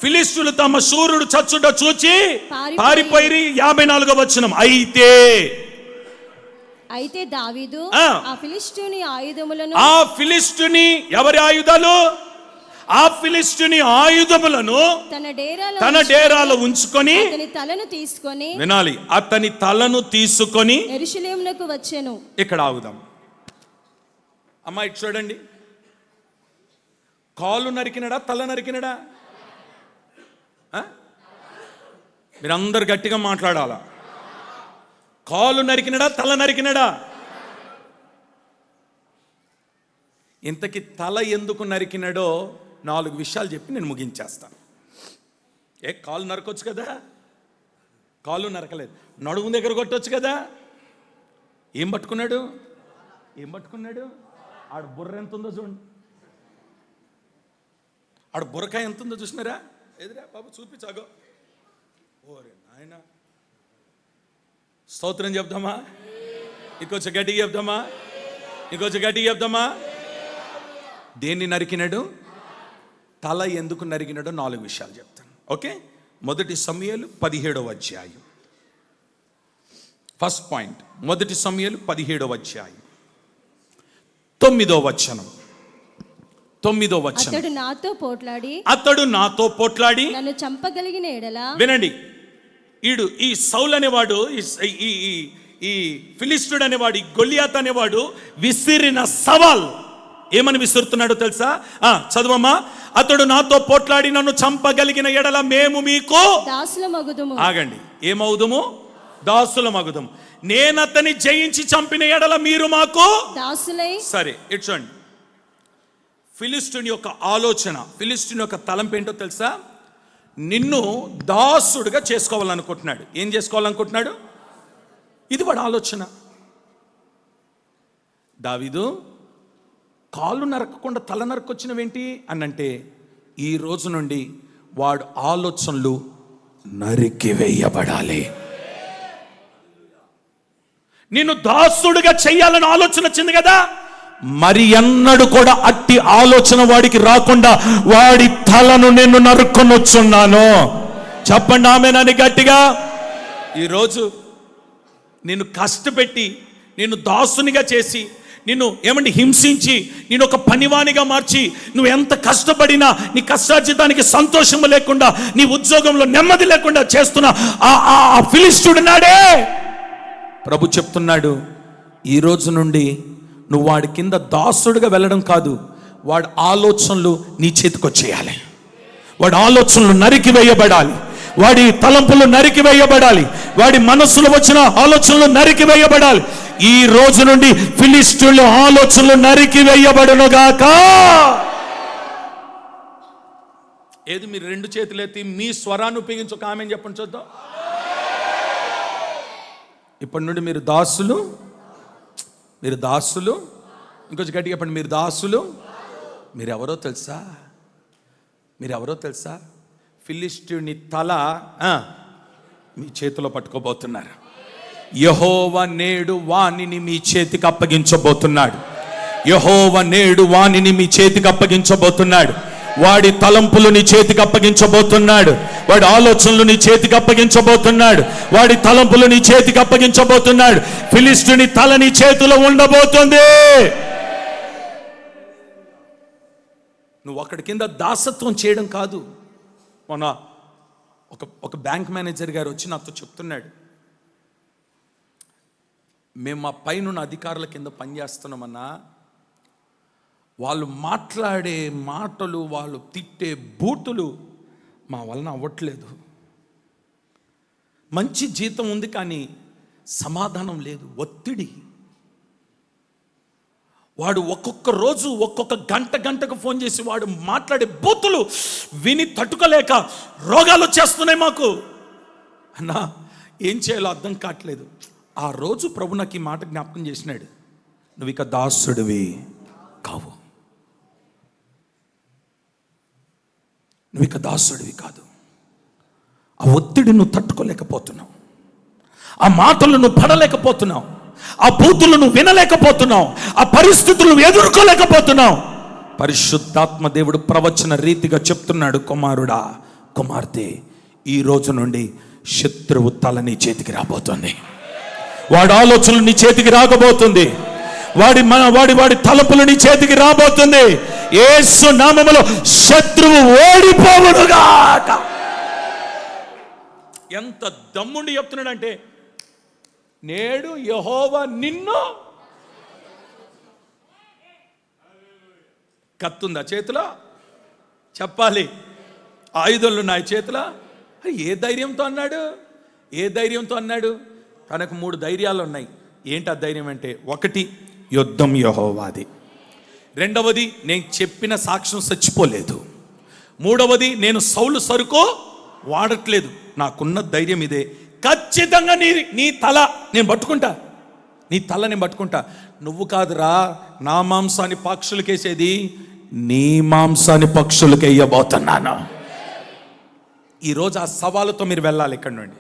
ఫిలిష్తీయులు తమ శూరుడు చచ్చుట చూచి పారిపోయి. 54వ వచనం. అయితే దావీదు ఆ ఫిలిష్తీయుని ఆయుధములను, ఆ ఫిలిష్తీయుని ఎవరి ఆయుధాలు? ఆ ఫిలిష్తీయుని ఆయుధములను తన డేరాలో ఉంచుకొని అతని తలను తీసుకొని, వినాలి, అతని తలను తీసుకొని యెరూషలేమునకు వచ్చెను. ఇక్కడ ఆగుదాం అమ్మా. ఇటు చూడండి. కాలు నరికినడా, తల నరికినడా? మీరందరు గట్టిగా మాట్లాడాలా. కాలు నరికినడా, తల నరికినడా? ఇంతకి తల ఎందుకు నరికినాడో 4 విషయాలు చెప్పి నేను ముగించేస్తాను. కాలు నరకొచ్చు కదా? కాలు నరకలేదు. నడుము దగ్గర కొట్టొచ్చు కదా? ఏం పట్టుకున్నాడు? ఆడ బుర్ర ఎంత ఉందో చూడండి. ఆడ బుర్రకాయ ఎంత ఉందో చూసినారా? ఎదురా బాబు చూపించాగో. ఓరే నాయన, స్తోత్రం చెప్దామా? ఇంకొంచెం గట్టిగా చెప్దామా? దేన్ని నరికినాడు? తల ఎందుకు నరికినాడో 4 విషయాలు చెప్తాను. ఓకే. 1 సమూయేలు 17వ అధ్యాయం. ఫస్ట్ పాయింట్, 1 సమూయేలు 17వ అధ్యాయం 9వ వచనం. అతడు నాతో పోట్లాడి నన్ను చంపగలిగిన ఎడల. వినండి, ఈ సౌల్ అనేవాడు, ఈ ఫిలిష్తుడు అనేవాడు, ఈ గొలియాత్ అనేవాడు విసిరిన సవాల్ ఏమని విసురుతున్నాడో తెలుసా? చదవమ్మా. అతడు నాతో పోట్లాడి నన్ను చంపగలిగిన ఎడల మేము మీకు దాసులమగుదుము. ఆగండి, ఏమవుదుము? దాసులమగుదుము. నేను అతన్ని జయించి చంపిన ఎడల మీరు మాకు దాసులై. సరే, ఇట్సండి. ఫిలిష్తుని యొక్క ఆలోచన, ఫిలిష్తుని యొక్క తలంపు ఏంటో తెలుసా? నిన్ను దాసుడుగా చేసుకోవాలనుకుంటున్నాడు. ఏం చేసుకోవాలనుకుంటున్నాడు? ఇది వాడు ఆలోచన. దావీదు కాళ్ళు నరకకుండా తల నరకొచ్చినవేంటి అనంటే, ఈ రోజు నుండి వాడు ఆలోచనలు నరికివేయబడాలి. నిన్ను దాసుడుగా చెయ్యాలని ఆలోచన వచ్చింది కదా, మరి ఎన్నడూ కూడా అట్టి ఆలోచన వాడికి రాకుండా వాడి తలను నేను నరుక్కొని వచ్చున్నాను. చెప్పండి ఆమేనని గట్టిగా. ఈరోజు నిన్ను కష్టపెట్టి, నిన్ను దాసునిగా చేసి, నిన్ను ఏమండి హింసించి, నేను ఒక పనివానిగా మార్చి, నువ్వు ఎంత కష్టపడినా నీ కష్టార్జితానికి సంతోషము లేకుండా, నీ ఉద్యోగంలో నెమ్మది లేకుండా చేస్తున్న ఆ ఫిలిష్తుడు నాడే ప్రభు చెప్తున్నాడు, ఈ రోజు నుండి నువ్వు వాడి కింద దాసుడుగా వెళ్ళడం కాదు, వాడి ఆలోచనలు నీ చేతికొచ్చేయాలి. వాడి ఆలోచనలు నరికివేయబడాలి. వాడి తలంపులు నరికివేయబడాలి. వాడి మనస్సులో వచ్చిన ఆలోచనలు నరికివేయబడాలి. ఈ రోజు నుండి ఫిలిష్తుల ఆలోచనలు నరికివేయబడునుగాక. ఏది మీరు రెండు చేతులు ఎత్తి మీ స్వరాన్ని ఉపయోగించి ఒక ఆమెను చెప్పండి చూద్దాం. ఇప్పటి నుండి మీరు దాసులు, మీరు దాసులు. ఇంకొంచెం గట్టిగా చెప్పండి, మీరు దాసులు. మీరెవరో తెలుసా? మీరెవరో తెలుసా? ఫిలిష్తుని తల మీ చేతిలో పట్టుకోబోతున్నారు. యెహోవా నేడు వానిని మీ చేతికి అప్పగించబోతున్నాడు. యెహోవా నేడు వానిని మీ చేతికి అప్పగించబోతున్నాడు. వాడి తలంపులు నీ చేతికి అప్పగించబోతున్నాడు. వాడి ఆలోచనలు నీ చేతికి అప్పగించబోతున్నాడు. వాడి తలంపులు నీ చేతికి అప్పగించబోతున్నాడు. ఫిలిష్తుని తల నీ చేతిలో ఉండబోతుంది. నువ్వు అక్కడి కింద దాసత్వం చేయడం కాదు. మొన్న ఒక బ్యాంక్ మేనేజర్ గారు వచ్చి నాతో చెప్తున్నాడు, మేము మా పైన అధికారుల కింద పనిచేస్తున్నామన్నా, వాళ్ళు మాట్లాడే మాటలు, వాళ్ళు తిట్టే బూతులు మా వలన అవ్వట్లేదు. మంచి జీతం ఉంది కానీ సమాధానం లేదు, ఒత్తిడి. వాడు ఒక్కొక్క రోజు ఒక్కొక్క గంటకు ఫోన్ చేసి వాడు మాట్లాడే బూతులు విని తట్టుకోలేక రోగాలు వచ్చేస్తున్నాయి మాకు. అన్నా ఏం చేయాలో అర్థం కావట్లేదు. ఆ రోజు ప్రభు నాకు ఈ మాట జ్ఞాపకం చేసినాడు, నువ్వు ఇక దాసుడివి కావు, నువ్వు ఇక దాసుడివి కాదు. ఆ ఒత్తిడి నువ్వు తట్టుకోలేకపోతున్నావు, ఆ మాటలు నువ్వు పడలేకపోతున్నావు, ఆ బూతులు నువ్వు వినలేకపోతున్నావు, ఆ పరిస్థితులు నువ్వు ఎదుర్కోలేకపోతున్నావు. పరిశుద్ధాత్మ దేవుడు ప్రవచన రీతిగా చెప్తున్నాడు, కుమారుడా కుమార్తె, ఈ రోజు నుండి శత్రువు తల నీ చేతికి రాబోతుంది. వాడి ఆలోచనలు నీ చేతికి రాకపోతుంది. వాడి తలపులు నీ చేతికి రాబోతుంది. యేసు నామములో శత్రువు ఓడిపోవునుగాక. ఎంత దమ్ముండి చెప్తున్నాడంటే, నేడు యెహోవా నిన్ను. కత్తుందా చేతిలో? చెప్పాలి. ఆయుధాలు ఉన్నాయి చేతిలో. ఏ ధైర్యంతో అన్నాడు? ఏ ధైర్యంతో అన్నాడు? తనకు 3 ధైర్యాలు ఉన్నాయి. ఏంటి ఆ ధైర్యం అంటే, 1 యుద్ధం యెహోవాది, 2వది నేను చెప్పిన సాక్ష్యం చచ్చిపోలేదు, 3వది నేను సౌలు సరుకు వాడట్లేదు. నాకున్న ధైర్యం ఇదే. ఖచ్చితంగా నీ తల నేను పట్టుకుంటా, నీ తల నేను పట్టుకుంటా. నువ్వు కాదురా నా మాంసాన్ని పక్షులకేసేది, నీ మాంసాన్ని పక్షులకి వేయబోతున్నాను. ఈరోజు ఆ సవాలుతో మీరు వెళ్ళాలి ఇక్కడి నుండి.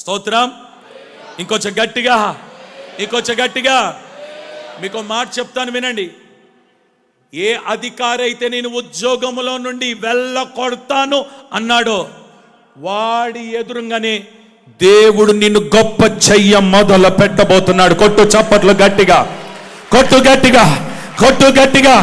స్తోత్రం. ఇంకొంచెం గట్టిగా, ఇంకొంచెం గట్టిగా. మీకు మాట చెప్తాను వినండి. ఏ అధికారి అయితే నేను ఉద్యోగంలో నుండి వెళ్ళకొడతాను అన్నాడో, వాడి ఎదురుగానే దేవుడు నిన్ను గొప్ప చెయ్య మొదలు పెట్టబోతున్నాడు. కొట్టు చప్పట్లు గట్టిగా, కొట్టు గట్టిగా, కొట్టు గట్టిగా.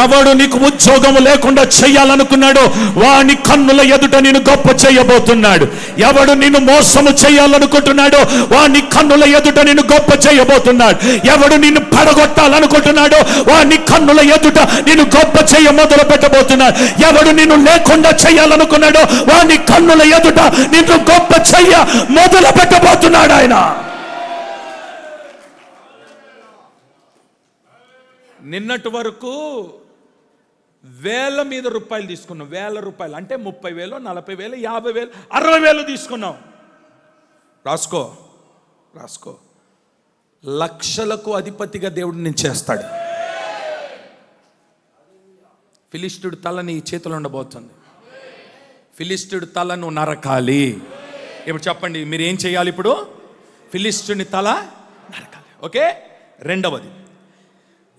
ఎవడు నీకు ఉద్యోగము లేకుండా చేయాలనుకున్నాడో వాని కన్నుల ఎదుట నేను గొప్ప చేయబోతున్నాడు. ఎవడు నిన్ను మోసము చేయాలనుకుంటున్నాడో వాని కన్నుల ఎదుట నేను గొప్ప చేయబోతున్నాడు. ఎవడు నిన్ను పడగొట్టాలనుకుంటున్నాడో వాని కన్నుల ఎదుట నేను గొప్ప చేయ మొదలు పెట్టబోతున్నాడు. ఎవడు నిన్ను లేకుండా చేయాలనుకున్నాడో వాని కన్నుల ఎదుట నిన్ను గొప్ప చెయ్య మొదలు పెట్టబోతున్నాడు ఆయన. నిన్నటి వరకు వేల మీద రూపాయలు తీసుకున్నాం. వేల రూపాయలు అంటే 30,000, 40,000, 50,000, 60,000 తీసుకున్నాం. రాసుకో రాసుకో. లక్షలకు అధిపతిగా దేవుడు నేను చేస్తాడు. ఫిలిష్తుడి తల నీ చేతిలో ఉండబోతుంది. ఫిలిష్తుడి తలను నరకాలి. ఇప్పుడు చెప్పండి, మీరు ఏం చేయాలి? ఇప్పుడు ఫిలిష్తుని తల నరకాలి. ఓకే. రెండవది,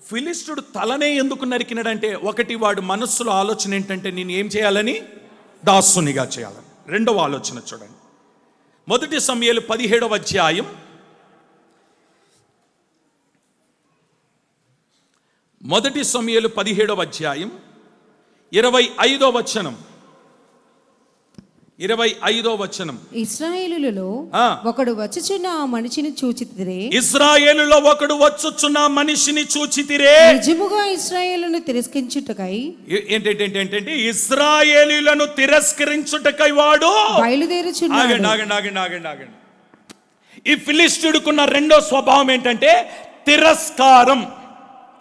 ఫిలిష్తుడు తలనే ఎందుకు నరికినాడంటే, ఒకటి వాడు మనస్సులో ఆలోచన ఏంటంటే నేను ఏం చేయాలని, దాసునిగా చేయాలని. రెండవ ఆలోచన చూడండి. 1 సమూయేలు 17వ అధ్యాయం 1 సమూయేలు 17వ అధ్యాయం 25వ వచనం. 25వ వచనం. ఇశ్రాయేలులో ఒకడు వచ్చుచున్న ఆ మనిషిని చూచితిరే. ఇశ్రాయేలులో ఒకడు వచ్చుచున్న మనిషిని చూచితిరే. నిజముగా ఇశ్రాయేలును తిరస్కరించుటకై ఏంటంటే ఇశ్రాయేలులను తిరస్కరించుటకై వాడు బయలుదేరుచున్నాడు. ఆగండి. ఈ ఫిలిష్తుడుకున్న రెండో స్వభావం ఏంటంటే తిరస్కారం.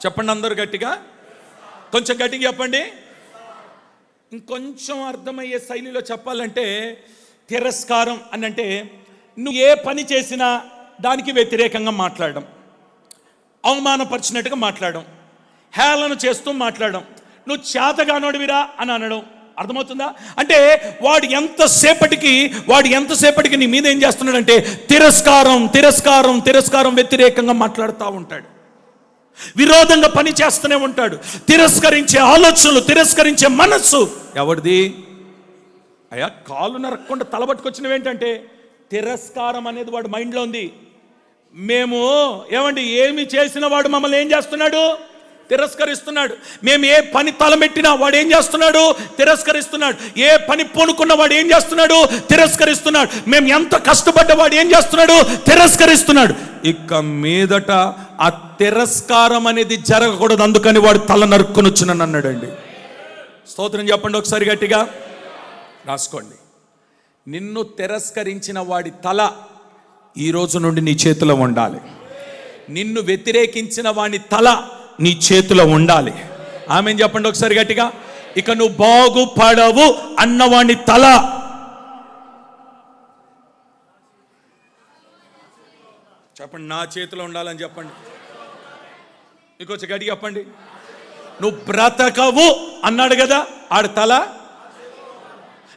చెప్పండి అందరూ గట్టిగా, కొంచెం గట్టిగా చెప్పండి. ఇంకొంచెం అర్థమయ్యే శైలిలో చెప్పాలంటే తిరస్కారం అని అంటే నువ్వు ఏ పని చేసినా దానికి వ్యతిరేకంగా మాట్లాడడం, అవమానపరిచినట్టుగా మాట్లాడడం, హేళన చేస్తూ మాట్లాడడం, నువ్వు చేతగానోడివిరా అని అనడం. అర్థమవుతుందా? అంటే వాడు ఎంతసేపటికి నీ మీద ఏం చేస్తున్నాడంటే తిరస్కారం వ్యతిరేకంగా మాట్లాడుతూ ఉంటాడు. విరోధంగా పని చేస్తూనే ఉంటాడు. తిరస్కరించే ఆలోచనలు, తిరస్కరించే మనస్సు ఎవరిది? అయ్యా, కాలు నరక్కుండా తలబట్టుకొచ్చినవి ఏంటంటే తిరస్కారం అనేది వాడు మైండ్లో ఉంది. మేము ఏమి చేసిన వాడు మమ్మల్ని ఏం చేస్తున్నాడు? తిరస్కరిస్తున్నాడు. మేము ఏ పని తలమెట్టినా వాడు ఏం చేస్తున్నాడు? తిరస్కరిస్తున్నాడు. ఏ పని పూనుకున్న వాడు ఏం చేస్తున్నాడు? తిరస్కరిస్తున్నాడు. మేము ఎంత కష్టపడ్డ వాడు ఏం చేస్తున్నాడు? తిరస్కరిస్తున్నాడు. ఇక మీదట ఆ తిరస్కారం అనేది జరగకూడదు, అందుకని వాడు తల నరుక్కొని వచ్చినని అన్నాడండి. స్తోత్రం చెప్పండి ఒకసారి గట్టిగా. రాసుకోండి. నిన్ను తిరస్కరించిన వాడి తల ఈ రోజు నుండి నీ చేతిలో ఉండాలి. నిన్ను వ్యతిరేకించిన వాడి తల నీ చేతిలో ఉండాలి. ఆమెన్ చెప్పండి ఒకసారి గట్టిగా. ఇక నువ్వు బాగుపడవు అన్నవాణ్ణి తల చెప్పండి నా చేతిలో ఉండాలని చెప్పండి. ఇంకొంచెం గట్టిగా చెప్పండి. నువ్వు బ్రతకవు అన్నాడు కదా ఆడి తల.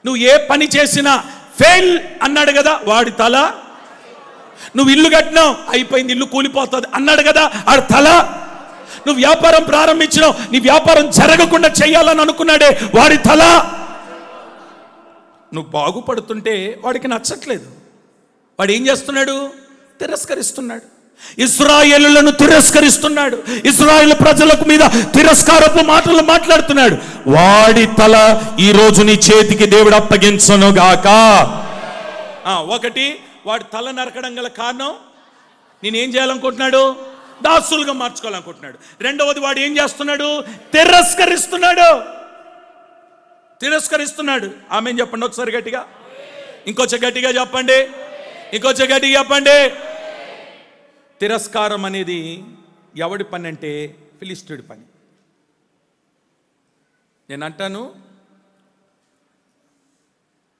నువ్వు ఏ పని చేసినా ఫెయిల్ అన్నాడు కదా వాడి తల. నువ్వు ఇల్లు కట్టినావు, అయిపోయింది, ఇల్లు కూలిపోతుంది అన్నాడు కదా ఆడి తల. నువ్వు వ్యాపారం ప్రారంభించినావు, నీ వ్యాపారం జరగకుండా చేయాలని అనుకున్నాడే వాడి తల. నువ్వు బాగుపడుతుంటే వాడికి నచ్చట్లేదు. వాడు ఏం చేస్తున్నాడు? తిరస్కరిస్తున్నాడు. ఇశ్రాయేలులను తిరస్కరిస్తున్నాడు. ఇశ్రాయేలు ప్రజలకు మీద తిరస్కారపు మాటలు మాట్లాడుతున్నాడు. వాడి తల ఈ రోజు నీ చేతికి దేవుడు అప్పగించును గాక. ఒకటి, వాడి తల నరకడం గల కారణం నేనేం చేయాలనుకుంటున్నాడు? దాసులుగా మార్చుకోవాలనుకుంటున్నాడు. రెండవది, వాడు ఏం చేస్తున్నాడు? తిరస్కరిస్తున్నాడు. ఆమె చెప్పండి ఒకసారి గట్టిగా. ఇంకొంచెం గట్టిగా చెప్పండి. తిరస్కారం అనేది ఎవడి పని అంటే ఫిలిష్తుడి పని. నేను అంటాను,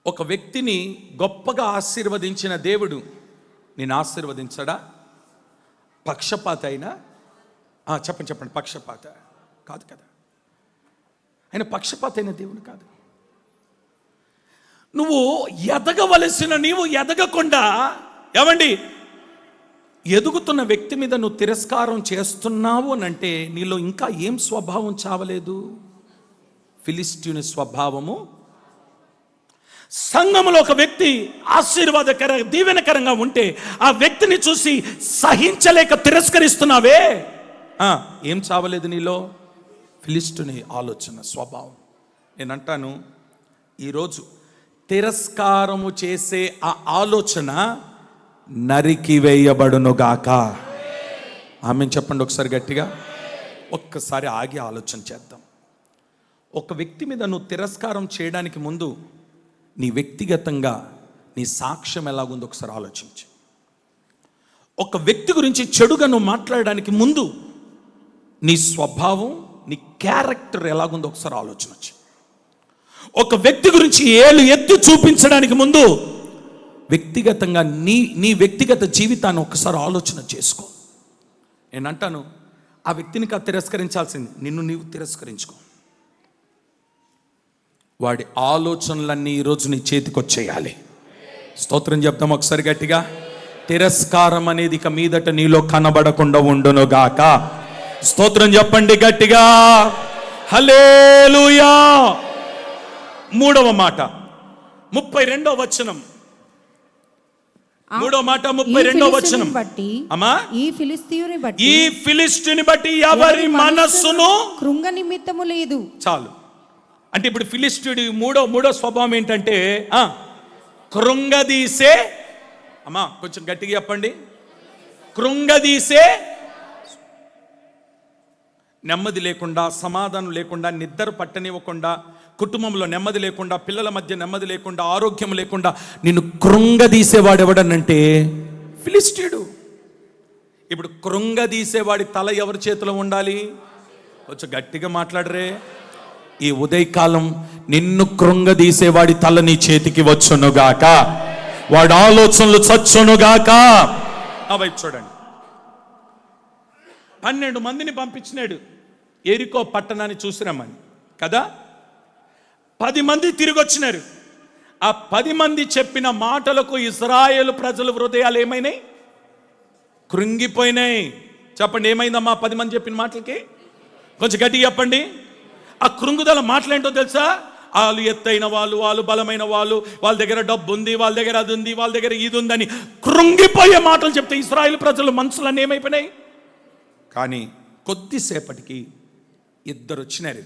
ఒక వ్యక్తిని గొప్పగా ఆశీర్వదించిన దేవుడు నేను ఆశీర్వదించడా? పక్షపాత అయినా చెప్పండి పక్షపాత కాదు కదా. ఆయన పక్షపాత అయిన దేవుడు కాదు. నువ్వు ఎదగవలసిన నీవు ఎదగకుండా ఎదుగుతున్న వ్యక్తి మీద నువ్వు తిరస్కారం చేస్తున్నావు అని అంటే నీలో ఇంకా ఏం స్వభావం చావలేదు? ఫిలిష్తీయుని స్వభావము. సంఘములో ఒక వ్యక్తి దీవెనకరంగా ఉంటే ఆ వ్యక్తిని చూసి సహించలేక తిరస్కరిస్తున్నావే, ఏం చావలేదు నీలో? ఫిలిష్తుని ఆలోచన, స్వభావం. నేను అంటాను, ఈరోజు తిరస్కారము చేసే ఆ ఆలోచన నరికి వేయబడునుగాక. ఆమెను చెప్పండి ఒకసారి గట్టిగా. ఒక్కసారి ఆగి ఆలోచన చేద్దాం. ఒక వ్యక్తి మీద నువ్వు తిరస్కారం చేయడానికి ముందు నీ వ్యక్తిగతంగా నీ సాక్ష్యం ఎలాగుందో ఒకసారి ఆలోచించు. ఒక వ్యక్తి గురించి చెడుగా నువ్వు మాట్లాడడానికి ముందు నీ స్వభావం, నీ క్యారెక్టర్ ఎలాగుందో ఒకసారి ఆలోచించు. ఒక వ్యక్తి గురించి ఏలు ఎత్తి చూపించడానికి ముందు వ్యక్తిగతంగా నీ వ్యక్తిగత జీవితాన్ని ఒకసారి ఆలోచన చేసుకో. నేను అంటాను, ఆ వ్యక్తిని తిరస్కరించాల్సింది నిన్ను నీవు తిరస్కరించుకో. వాడి ఆలోచనలన్నీ ఈరోజు నీ చేతికి వచ్చేయాలి. స్తోత్రం చెప్తాం ఒకసారి గట్టిగా. తిరస్కారం అనేది ఇక మీదట నీలో కనబడకుండా ఉండునుగాక. స్తోత్రం చెప్పండి గట్టిగా. హల్లెలూయా. 3వ మాట 32వ వచనం. 3వ మాట 32వ వచనం. అమ్మా, ఈ ఫిలిష్తీయుని బట్టి ఎవరి మనస్సును కృంగ నిమిత్తము లేదు. చాలు. అంటే ఇప్పుడు ఫిలిష్తీయుడి మూడో స్వభావం ఏంటంటే కృంగదీసే. అమ్మా కొంచెం గట్టిగా చెప్పండి. కృంగదీసే. నెమ్మది లేకుండా, సమాధానం లేకుండా, నిద్ర పట్టనివ్వకుండా, కుటుంబంలో నెమ్మది లేకుండా, పిల్లల మధ్య నెమ్మది లేకుండా, ఆరోగ్యం లేకుండా నిన్ను కృంగదీసేవాడు ఎవడనంటే ఫిలిష్తీయుడు. ఇప్పుడు కృంగదీసేవాడి తల ఎవరి చేతిలో ఉండాలి? కొంచెం గట్టిగా మాట్లాడరే. ఈ ఉదయకాలం నిన్ను కృంగదీసేవాడి తల నీ చేతికి వచ్చునుగాక. వాడి ఆలోచనలు చచ్చునుగాక. ఆ వైపు చూడండి. 12 మందిని పంపించినాడు ఎరికో పట్టణాన్ని చూసిరమ్మని కదా. 10 మంది తిరిగి వచ్చినారు. ఆ 10 మంది చెప్పిన మాటలకు ఇశ్రాయేలు ప్రజల హృదయాలు ఏమైనాయి? కృంగిపోయినాయి. చెప్పండి, ఏమైందమ్మా 10 మంది చెప్పిన మాటలకి? కొంచెం గట్టిగా చెప్పండి. ఆ కృంగుదల మాటలేంటో తెలుసా? వాళ్ళు ఎత్తైన వాళ్ళు బలమైన వాళ్ళ దగ్గర డబ్బు ఉంది, వాళ్ళ దగ్గర అది ఉంది, వాళ్ళ దగ్గర ఇది ఉందని కృంగిపోయే మాటలు చెప్తే ఇశ్రాయేలు ప్రజల మనసులన్నీ ఏమైపోయినాయి? కానీ కొద్దిసేపటికి ఇద్దరు వచ్చినారు.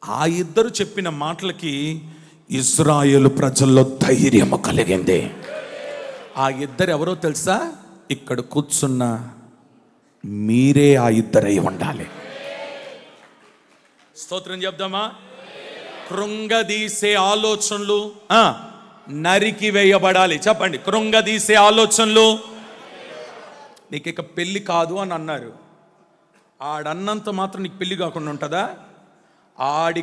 ఆ ఇద్దరు చెప్పిన మాటలకి ఇశ్రాయేలు ప్రజల్లో ధైర్యము కలిగింది. ఆ ఇద్దరు ఎవరో తెలుసా? ఇక్కడ కూర్చున్న మీరే ఆ ఇద్దరై ఉండాలి. స్తోత్రం చెప్దామా. కృంగదీసే ఆలోచనలు నరికి వేయబడాలి. చెప్పండి, కృంగదీసే ఆలోచనలు. నీకు ఇక పెళ్ళి కాదు అని అన్నారు. ఆడన్నంత మాత్రం నీకు పెళ్ళి కాకుండా ఉంటుందా? ఆడి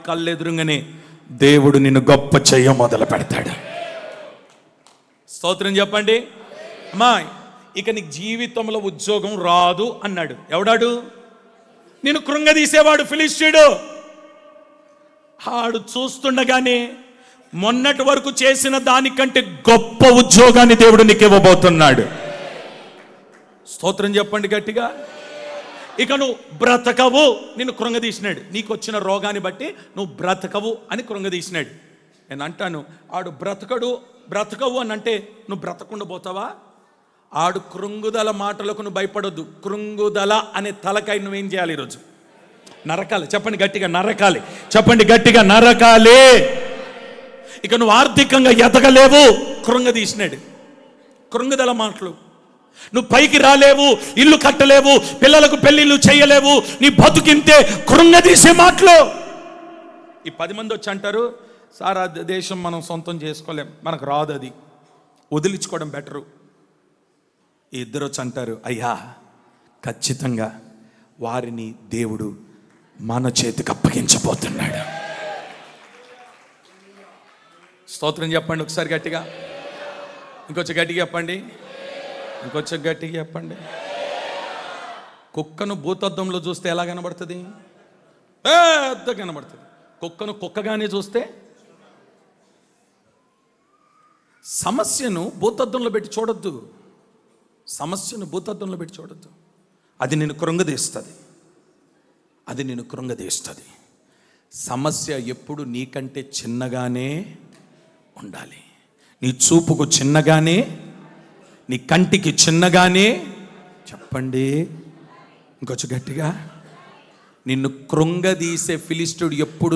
కళ్ళెదురుగానే దేవుడు నిన్ను గొప్ప చేయ మొదలు పెడతాడు. స్తోత్రం చెప్పండి. అమ్మా, ఇక నీకు జీవితంలో ఉద్యోగం రాదు అన్నాడు. ఎవడాడు? నేను కృంగదీసేవాడు ఫిలిష్తీయుడు. ఆడు చూస్తుండగానే మొన్నటి వరకు చేసిన దానికంటే గొప్ప ఉద్యోగాన్ని దేవుడు నీకు ఇవ్వబోతున్నాడు. స్తోత్రం చెప్పండి గట్టిగా. ఇక నువ్వు బ్రతకవు. నిన్ను కృంగదీసినాడు. నీకు వచ్చిన రోగాన్ని బట్టి నువ్వు బ్రతకవు అని కృంగదీసినాడు. నేను అంటాను, ఆడు బ్రతకవు అని అంటే నువ్వు బ్రతకుండా పోతావా? ఆడు కృంగుదల మాటలకు నువ్వు భయపడొద్దు. కృంగుదల అనే తలకాయ నువ్వేం చేయాలి? ఈరోజు నరకాలి. చెప్పండి గట్టిగా, నరకాలి. చెప్పండి గట్టిగా, నరకాలి. ఇక నువ్వు ఆర్థికంగా ఎదగలేవు. కృంగదీసినాడు. కృంగుదల మాటలు. నువ్వు పైకి రాలేవు, ఇల్లు కట్టలేవు, పిల్లలకు పెళ్లిళ్ళు చేయలేవు, నీ బతుకింతే. కృంగదీసే మాటలు. ఈ 10 మంది వచ్చి అంటారు, సార్ ఆ దేశం మనం సొంతం చేసుకోలేం, మనకు రాదు, అది వదిలించుకోవడం బెటరు. ఈ ఇద్దరు వచ్చి అంటారు, అయ్యా ఖచ్చితంగా వారిని దేవుడు మన చేతికి అప్పగించబోతున్నాడు. స్తోత్రం చెప్పండి ఒకసారి గట్టిగా. ఇంకొంచెం గట్టిగా చెప్పండి. కుక్కను భూతద్దంలో చూస్తే ఎలా కనబడుతుంది? పెద్ద కనబడుతుంది. కుక్కను కుక్కగానే చూస్తే. సమస్యను భూతద్దంలో పెట్టి చూడొద్దు. అది నేను కృంగదీస్తుంది. సమస్య ఎప్పుడు నీకంటే చిన్నగానే ఉండాలి. నీ చూపుకు చిన్నగానే, నీ కంటికి చిన్నగానే, చెప్పండి ఇంకొంచెం గట్టిగా, నిన్ను కృంగదీసే ఫిలిష్తుడు ఎప్పుడు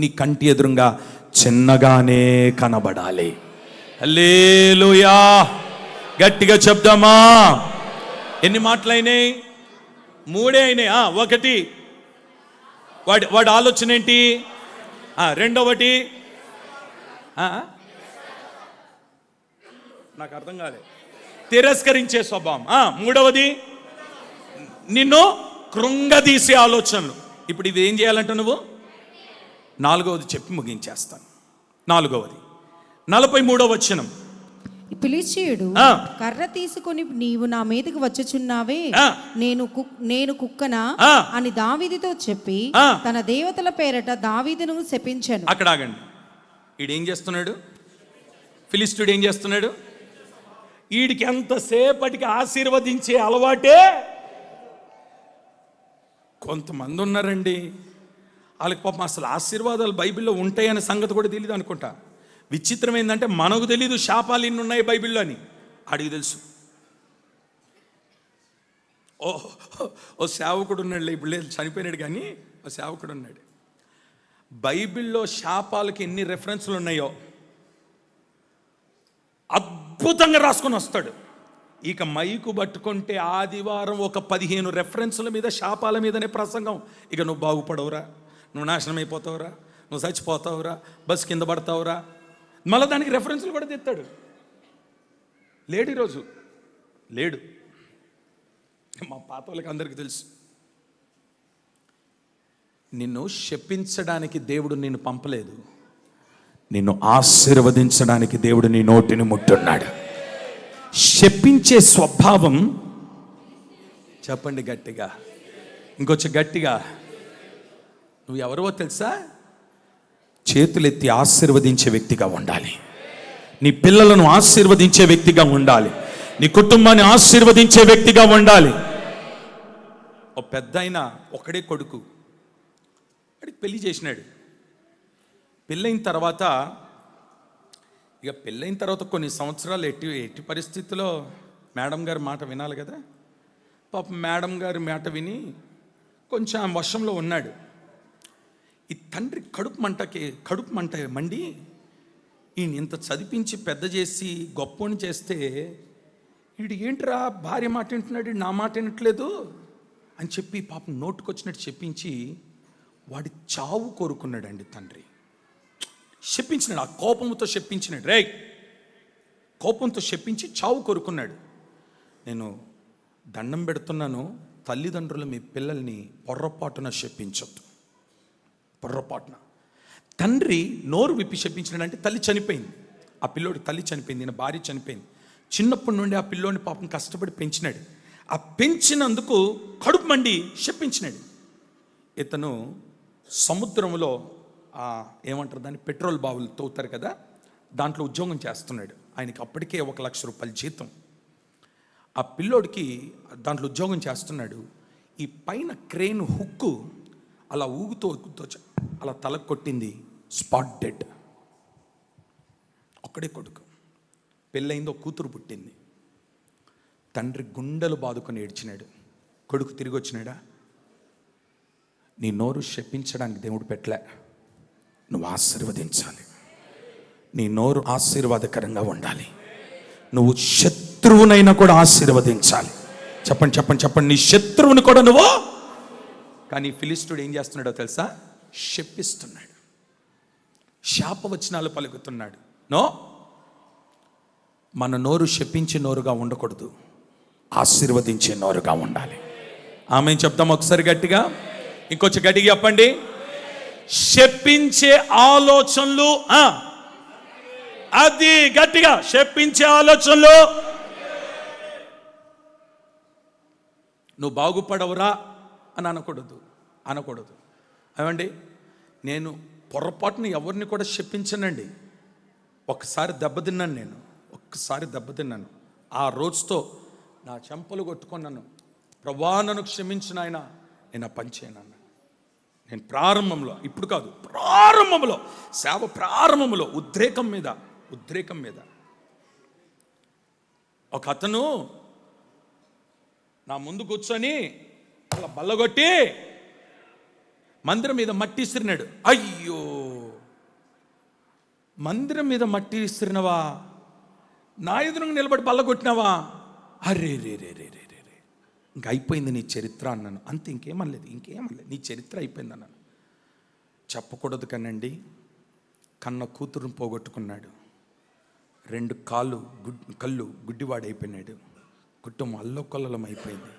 నీ కంటి ఎదురుగా చిన్నగానే కనబడాలి. హల్లెలూయా, గట్టిగా చెప్దామా. ఎన్ని మాటలైనాయి? 3 అయినాయి. ఒకటి, వాడి ఆలోచన ఏంటి? రెండవటి నాకు అర్థం కాలేదు, తిరస్కరించే స్వభావం. మూడవది నిన్ను కృంగదీసే ఆలోచనలు. ఇప్పుడు ఇది ఏం చేయాలంట నువ్వు? 4వది చెప్పి ముగించేస్తాను. 4వది 43వ వచనం. ఫిలిష్తీయుడు కర్ర తీసుకొని, నీవు నా మీదకి వచ్చుచున్నావే, నేను కుక్కనా అని దావీదుతో చెప్పి తన దేవతల పేరట దావీదును శపించెను. అక్కడ ఆగండి. ఈడేం చేస్తున్నాడు? ఫిలిష్తీయుడు ఏం చేస్తున్నాడు? వీడికి ఎంతసేపటికి ఆశీర్వదించే అలవాటే. కొంతమంది ఉన్నారండి, వాళ్ళకి పాపం అసలు ఆశీర్వాదాలు బైబిల్లో ఉంటాయనే సంగతి కూడా తెలియదు అనుకుంటా. విచిత్రం ఏంటంటే మనకు తెలీదు శాపాలు ఇన్ని ఉన్నాయి బైబిల్లో అని, అడిగి తెలుసు. ఓ సేవకుడు ఉన్నాడు, ఇప్పుడు లేదు, చనిపోయినాడు, కానీ ఓ సేవకుడు ఉన్నాడు. బైబిల్లో శాపాలకి ఎన్ని రెఫరెన్స్లు ఉన్నాయో అద్భుతంగా రాసుకొని వస్తాడు. ఇక మైకు పట్టుకుంటే ఆదివారం ఒక 15 రెఫరెన్స్ల మీద, శాపాల మీదనే ప్రసంగం. ఇక నువ్వు బాగుపడవురా, నువ్వు నాశనం అయిపోతావురా, నువ్వు చచ్చిపోతావురా, బస్సు కింద పడతావురా, మళ్ళీ దానికి రెఫరెన్స్లు కూడా తెస్తాడు. లేడు, ఈరోజు లేడు. మా పాత వాళ్ళకి అందరికీ తెలుసు. నిన్ను శపించడానికి దేవుడు నిన్ను పంపలేదు, నిన్ను ఆశీర్వదించడానికి దేవుడు నీ నోటిని ముట్టున్నాడు. శపించే స్వభావం, చెప్పండి గట్టిగా, ఇంకొంచెం గట్టిగా. నువ్వు ఎవరో తెలుసా? చేతులెత్తి ఆశీర్వదించే వ్యక్తిగా ఉండాలి. నీ పిల్లలను ఆశీర్వదించే వ్యక్తిగా ఉండాలి. నీ కుటుంబాన్ని ఆశీర్వదించే వ్యక్తిగా ఉండాలి. ఓ పెద్ద ఆయన ఒకడే కొడుకు, వాడికి పెళ్లి చేసినాడు. పెళ్ళైన తర్వాత కొన్ని సంవత్సరాలు ఎట్టి పరిస్థితుల్లో మేడం గారి మాట వినాలి కదా. పాపం మేడం గారి మాట విని కొంచెం ఆ వశంలో ఉన్నాడు. ఈ తండ్రి కడుపు మంట మండి, ఈయన ఇంత చదివించి పెద్ద చేసి గొప్పని చేస్తే వీడు ఏంట్రా భార్య మాట వింటున్నాడు, నా మాట వినట్లేదు అని చెప్పి పాపం నోటుకొచ్చినట్టు చెప్పించి వాడి చావు కోరుకున్నాడండి తండ్రి. శపించినాడు, ఆ కోపంతో శపించినాడు. కోపంతో శపించి చావు కోరుకున్నాడు. నేను దండం పెడుతున్నాను, తల్లిదండ్రులు మీ పిల్లల్ని పొర్రపాటున శపించొద్దు. పొర్రపాటున తండ్రి నోరు విప్పి శపించినాడంటే తల్లి చనిపోయింది, ఆ పిల్లోడి తల్లి చనిపోయింది, ఈయన భార్య చనిపోయింది. చిన్నప్పటి నుండి ఆ పిల్లోడిని పాపం కష్టపడి పెంచినాడు. ఆ పెంచినందుకు కడుపు మండి శపించినాడు. ఇతను సముద్రంలో ఏమంటారు దాన్ని, పెట్రోల్ బావులు తవ్వుతారు కదా, దాంట్లో ఉద్యోగం చేస్తున్నాడు. ఆయనకి అప్పటికే 1,00,000 రూపాయల జీతం. ఆ పిల్లోడికి దాంట్లో ఉద్యోగం చేస్తున్నాడు. ఈ పైన క్రేన్ హుక్కు అలా ఊగుతూ అలా తలకు కొట్టింది, స్పాట్ డెడ్. ఒక్కడే కొడుకు, పెళ్ళయిందో కూతురు పుట్టింది. తండ్రి గుండెలు బాదుకొని ఏడ్చినాడు. కొడుకు తిరిగి వచ్చినాడా? నీ నోరు శపించడానికి దేవుడు పెట్టలే, నువ్వు ఆశీర్వదించాలి. నీ నోరు ఆశీర్వాదకరంగా ఉండాలి. నువ్వు శత్రువునైనా కూడా ఆశీర్వదించాలి. చెప్పండి చెప్పండి చెప్పండి, నీ శత్రువుని కూడా నువ్వు. కానీ ఫిలిష్తీయుడు ఏం చేస్తున్నాడో తెలుసా? శపిస్తున్నాడు, శాపవచనాలు పలుకుతున్నాడు. నో, మన నోరు శపించే నోరుగా ఉండకూడదు, ఆశీర్వదించే నోరుగా ఉండాలి. ఆమె చెప్తాం ఒకసారి గట్టిగా, ఇంకొంచెం గట్టిగా చెప్పండి. శపించే ఆలోచనలు, అది గట్టిగా, శపించే ఆలోచనలు. నువ్వు బాగుపడవురా అని అనకూడదు. ఏమండి, నేను పొరపాటున ఎవరిని కూడా శపించనండి. ఒక్కసారి దెబ్బతిన్నాను. ఆ రోజుతో నా చెంపలు కొట్టుకున్నాను. ప్రభువా నన్ను క్షమించిన ఆయన, నేను ఆ పని చేయను. నేను ప్రారంభంలో, ఇప్పుడు కాదు, ప్రారంభంలో, సేవ ప్రారంభంలో ఉద్రేకం మీద ఒక అతను నా ముందు కూర్చొని అలా బల్లగొట్టి మందిరం మీద మట్టి ఇసిరినాడు. అయ్యో, మందిరం మీద మట్టి ఇసిరినవా, నా ఎదురుగా నిలబడి బల్లగొట్టినావా, అరే రే రే రే రే రే రే, ఇంక అయిపోయింది నీ చరిత్ర అన్నాను. అంతే, ఇంకేమనలేదు, నీ చరిత్ర అయిపోయింది అన్నాను. చెప్పకూడదు కనండి, కన్న కూతురుని పోగొట్టుకున్నాడు, 2 కళ్ళు గుడ్డివాడైపోయినాడు, కుటుంబం అల్లకొల్లలం అయిపోయింది,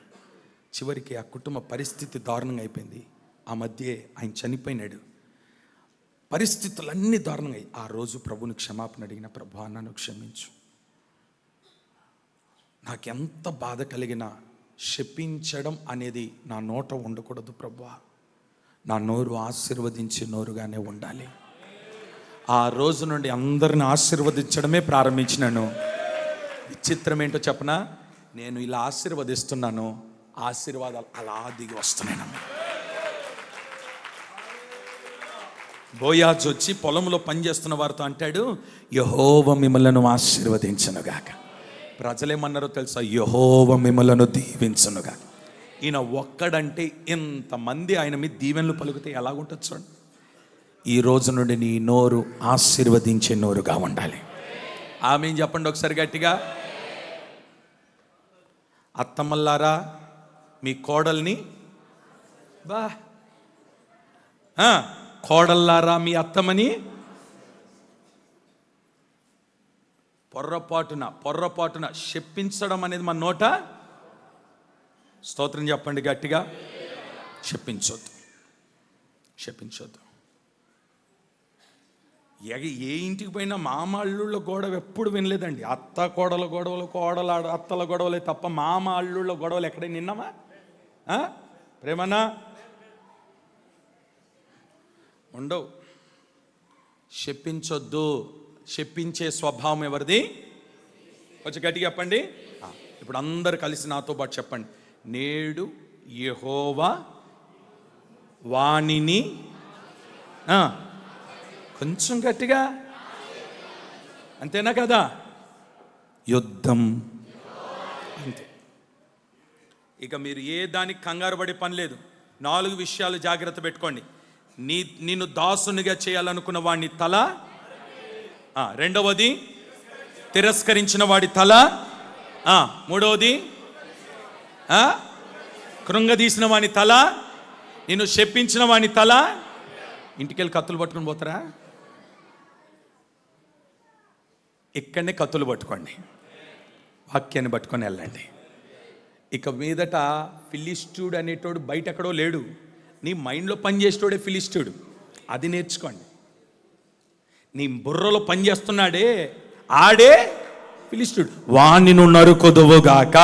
చివరికి ఆ కుటుంబ పరిస్థితి దారుణంగా అయిపోయింది. ఆ మధ్య ఆయన చనిపోయినాడు, పరిస్థితులన్నీ దారుణంగా అయ్యి. ఆ రోజు ప్రభుని క్షమాపణ అడిగిన, ప్రభు నన్ను క్షమించు, నాకెంత బాధ కలిగినా శపించడం అనేది నా నోట ఉండకూడదు ప్రభువా, నా నోరు ఆశీర్వదించే నోరుగానే ఉండాలి. ఆ రోజు నుండి అందరిని ఆశీర్వదించడమే ప్రారంభించినాను. విచిత్రం ఏంటో చెప్పనా, నేను ఇలా ఆశీర్వదిస్తున్నాను, ఆశీర్వాదాలు అలా దిగి వస్తున్నాను. బోయాజు వచ్చి పొలంలో పనిచేస్తున్న వారితో అంటాడు, యెహోవా మిమ్మలను ఆశీర్వదించునుగాక. ప్రజలేమన్నారో తెలుసా, యెహోవా మిమ్మలను దీవించునుగాక. ఈయన ఒక్కడంటే ఇంతమంది ఆయన మీద దీవెనలు పలుకుతే ఎలాగుంటుంది చూడండి. ఈ రోజు నుండి నీ నోరు ఆశీర్వదించే నోరుగా ఉండాలి. ఆమె చెప్పండి ఒకసారి గట్టిగా. అత్తమ్మల్లారా, మీ కోడల్ని కోడల్లారా మీ అత్తమ్మని పొర్రపాటున శపించడం అనేది మన నోట. స్తోత్రం చెప్పండి గట్టిగా. శపించొద్దు. ఏ ఇంటికి పోయినా మామ అల్లుళ్ళ గొడవ ఎప్పుడు వినలేదండి. అత్త కోడల గొడవలు, అత్తల గొడవలే తప్ప మామ అల్లుళ్ళ గొడవలు ఎక్కడైనా నిన్నామా? ప్రేమన్నా ఉండవు. శపించొద్దు. శపించే స్వభావం ఎవరిది? కొంచెం గట్టిగా చెప్పండి. ఇప్పుడు అందరు కలిసి నాతో పాటు చెప్పండి, నేడు యెహోవా వాణిని. కొంచెం గట్టిగా, అంతేనా కదా? యుద్ధం అంతే. ఇక మీరు ఏ దానికి కంగారు పడే పని లేదు. 4 విషయాలు జాగ్రత్త పెట్టుకోండి. నిన్ను దాసునిగా చేయాలనుకున్న వాడిని తల, రెండవది తిరస్కరించిన వాడి తల, మూడవది కృంగదీసిన వాని తల, నిన్ను శపించిన వాని తల. ఇంటికెళ్ళి కత్తులు పట్టుకుని పోతారా? ఇక్కడనే కత్తులు పట్టుకోండి, వాక్యాన్ని పట్టుకొని వెళ్ళండి. ఇక మీదట ఫిలిష్టుడు అనేటోడు బయట ఎక్కడో లేడు, నీ మైండ్లో పనిచేసేటోడే ఫిలిష్టుడు. అది నేర్చుకోండి. నీ బుర్రలో పనిచేస్తున్నాడే ఆడే ఫిలిష్టుడు. వాణ్ణి నువ్వు నరుకొదువుగాక.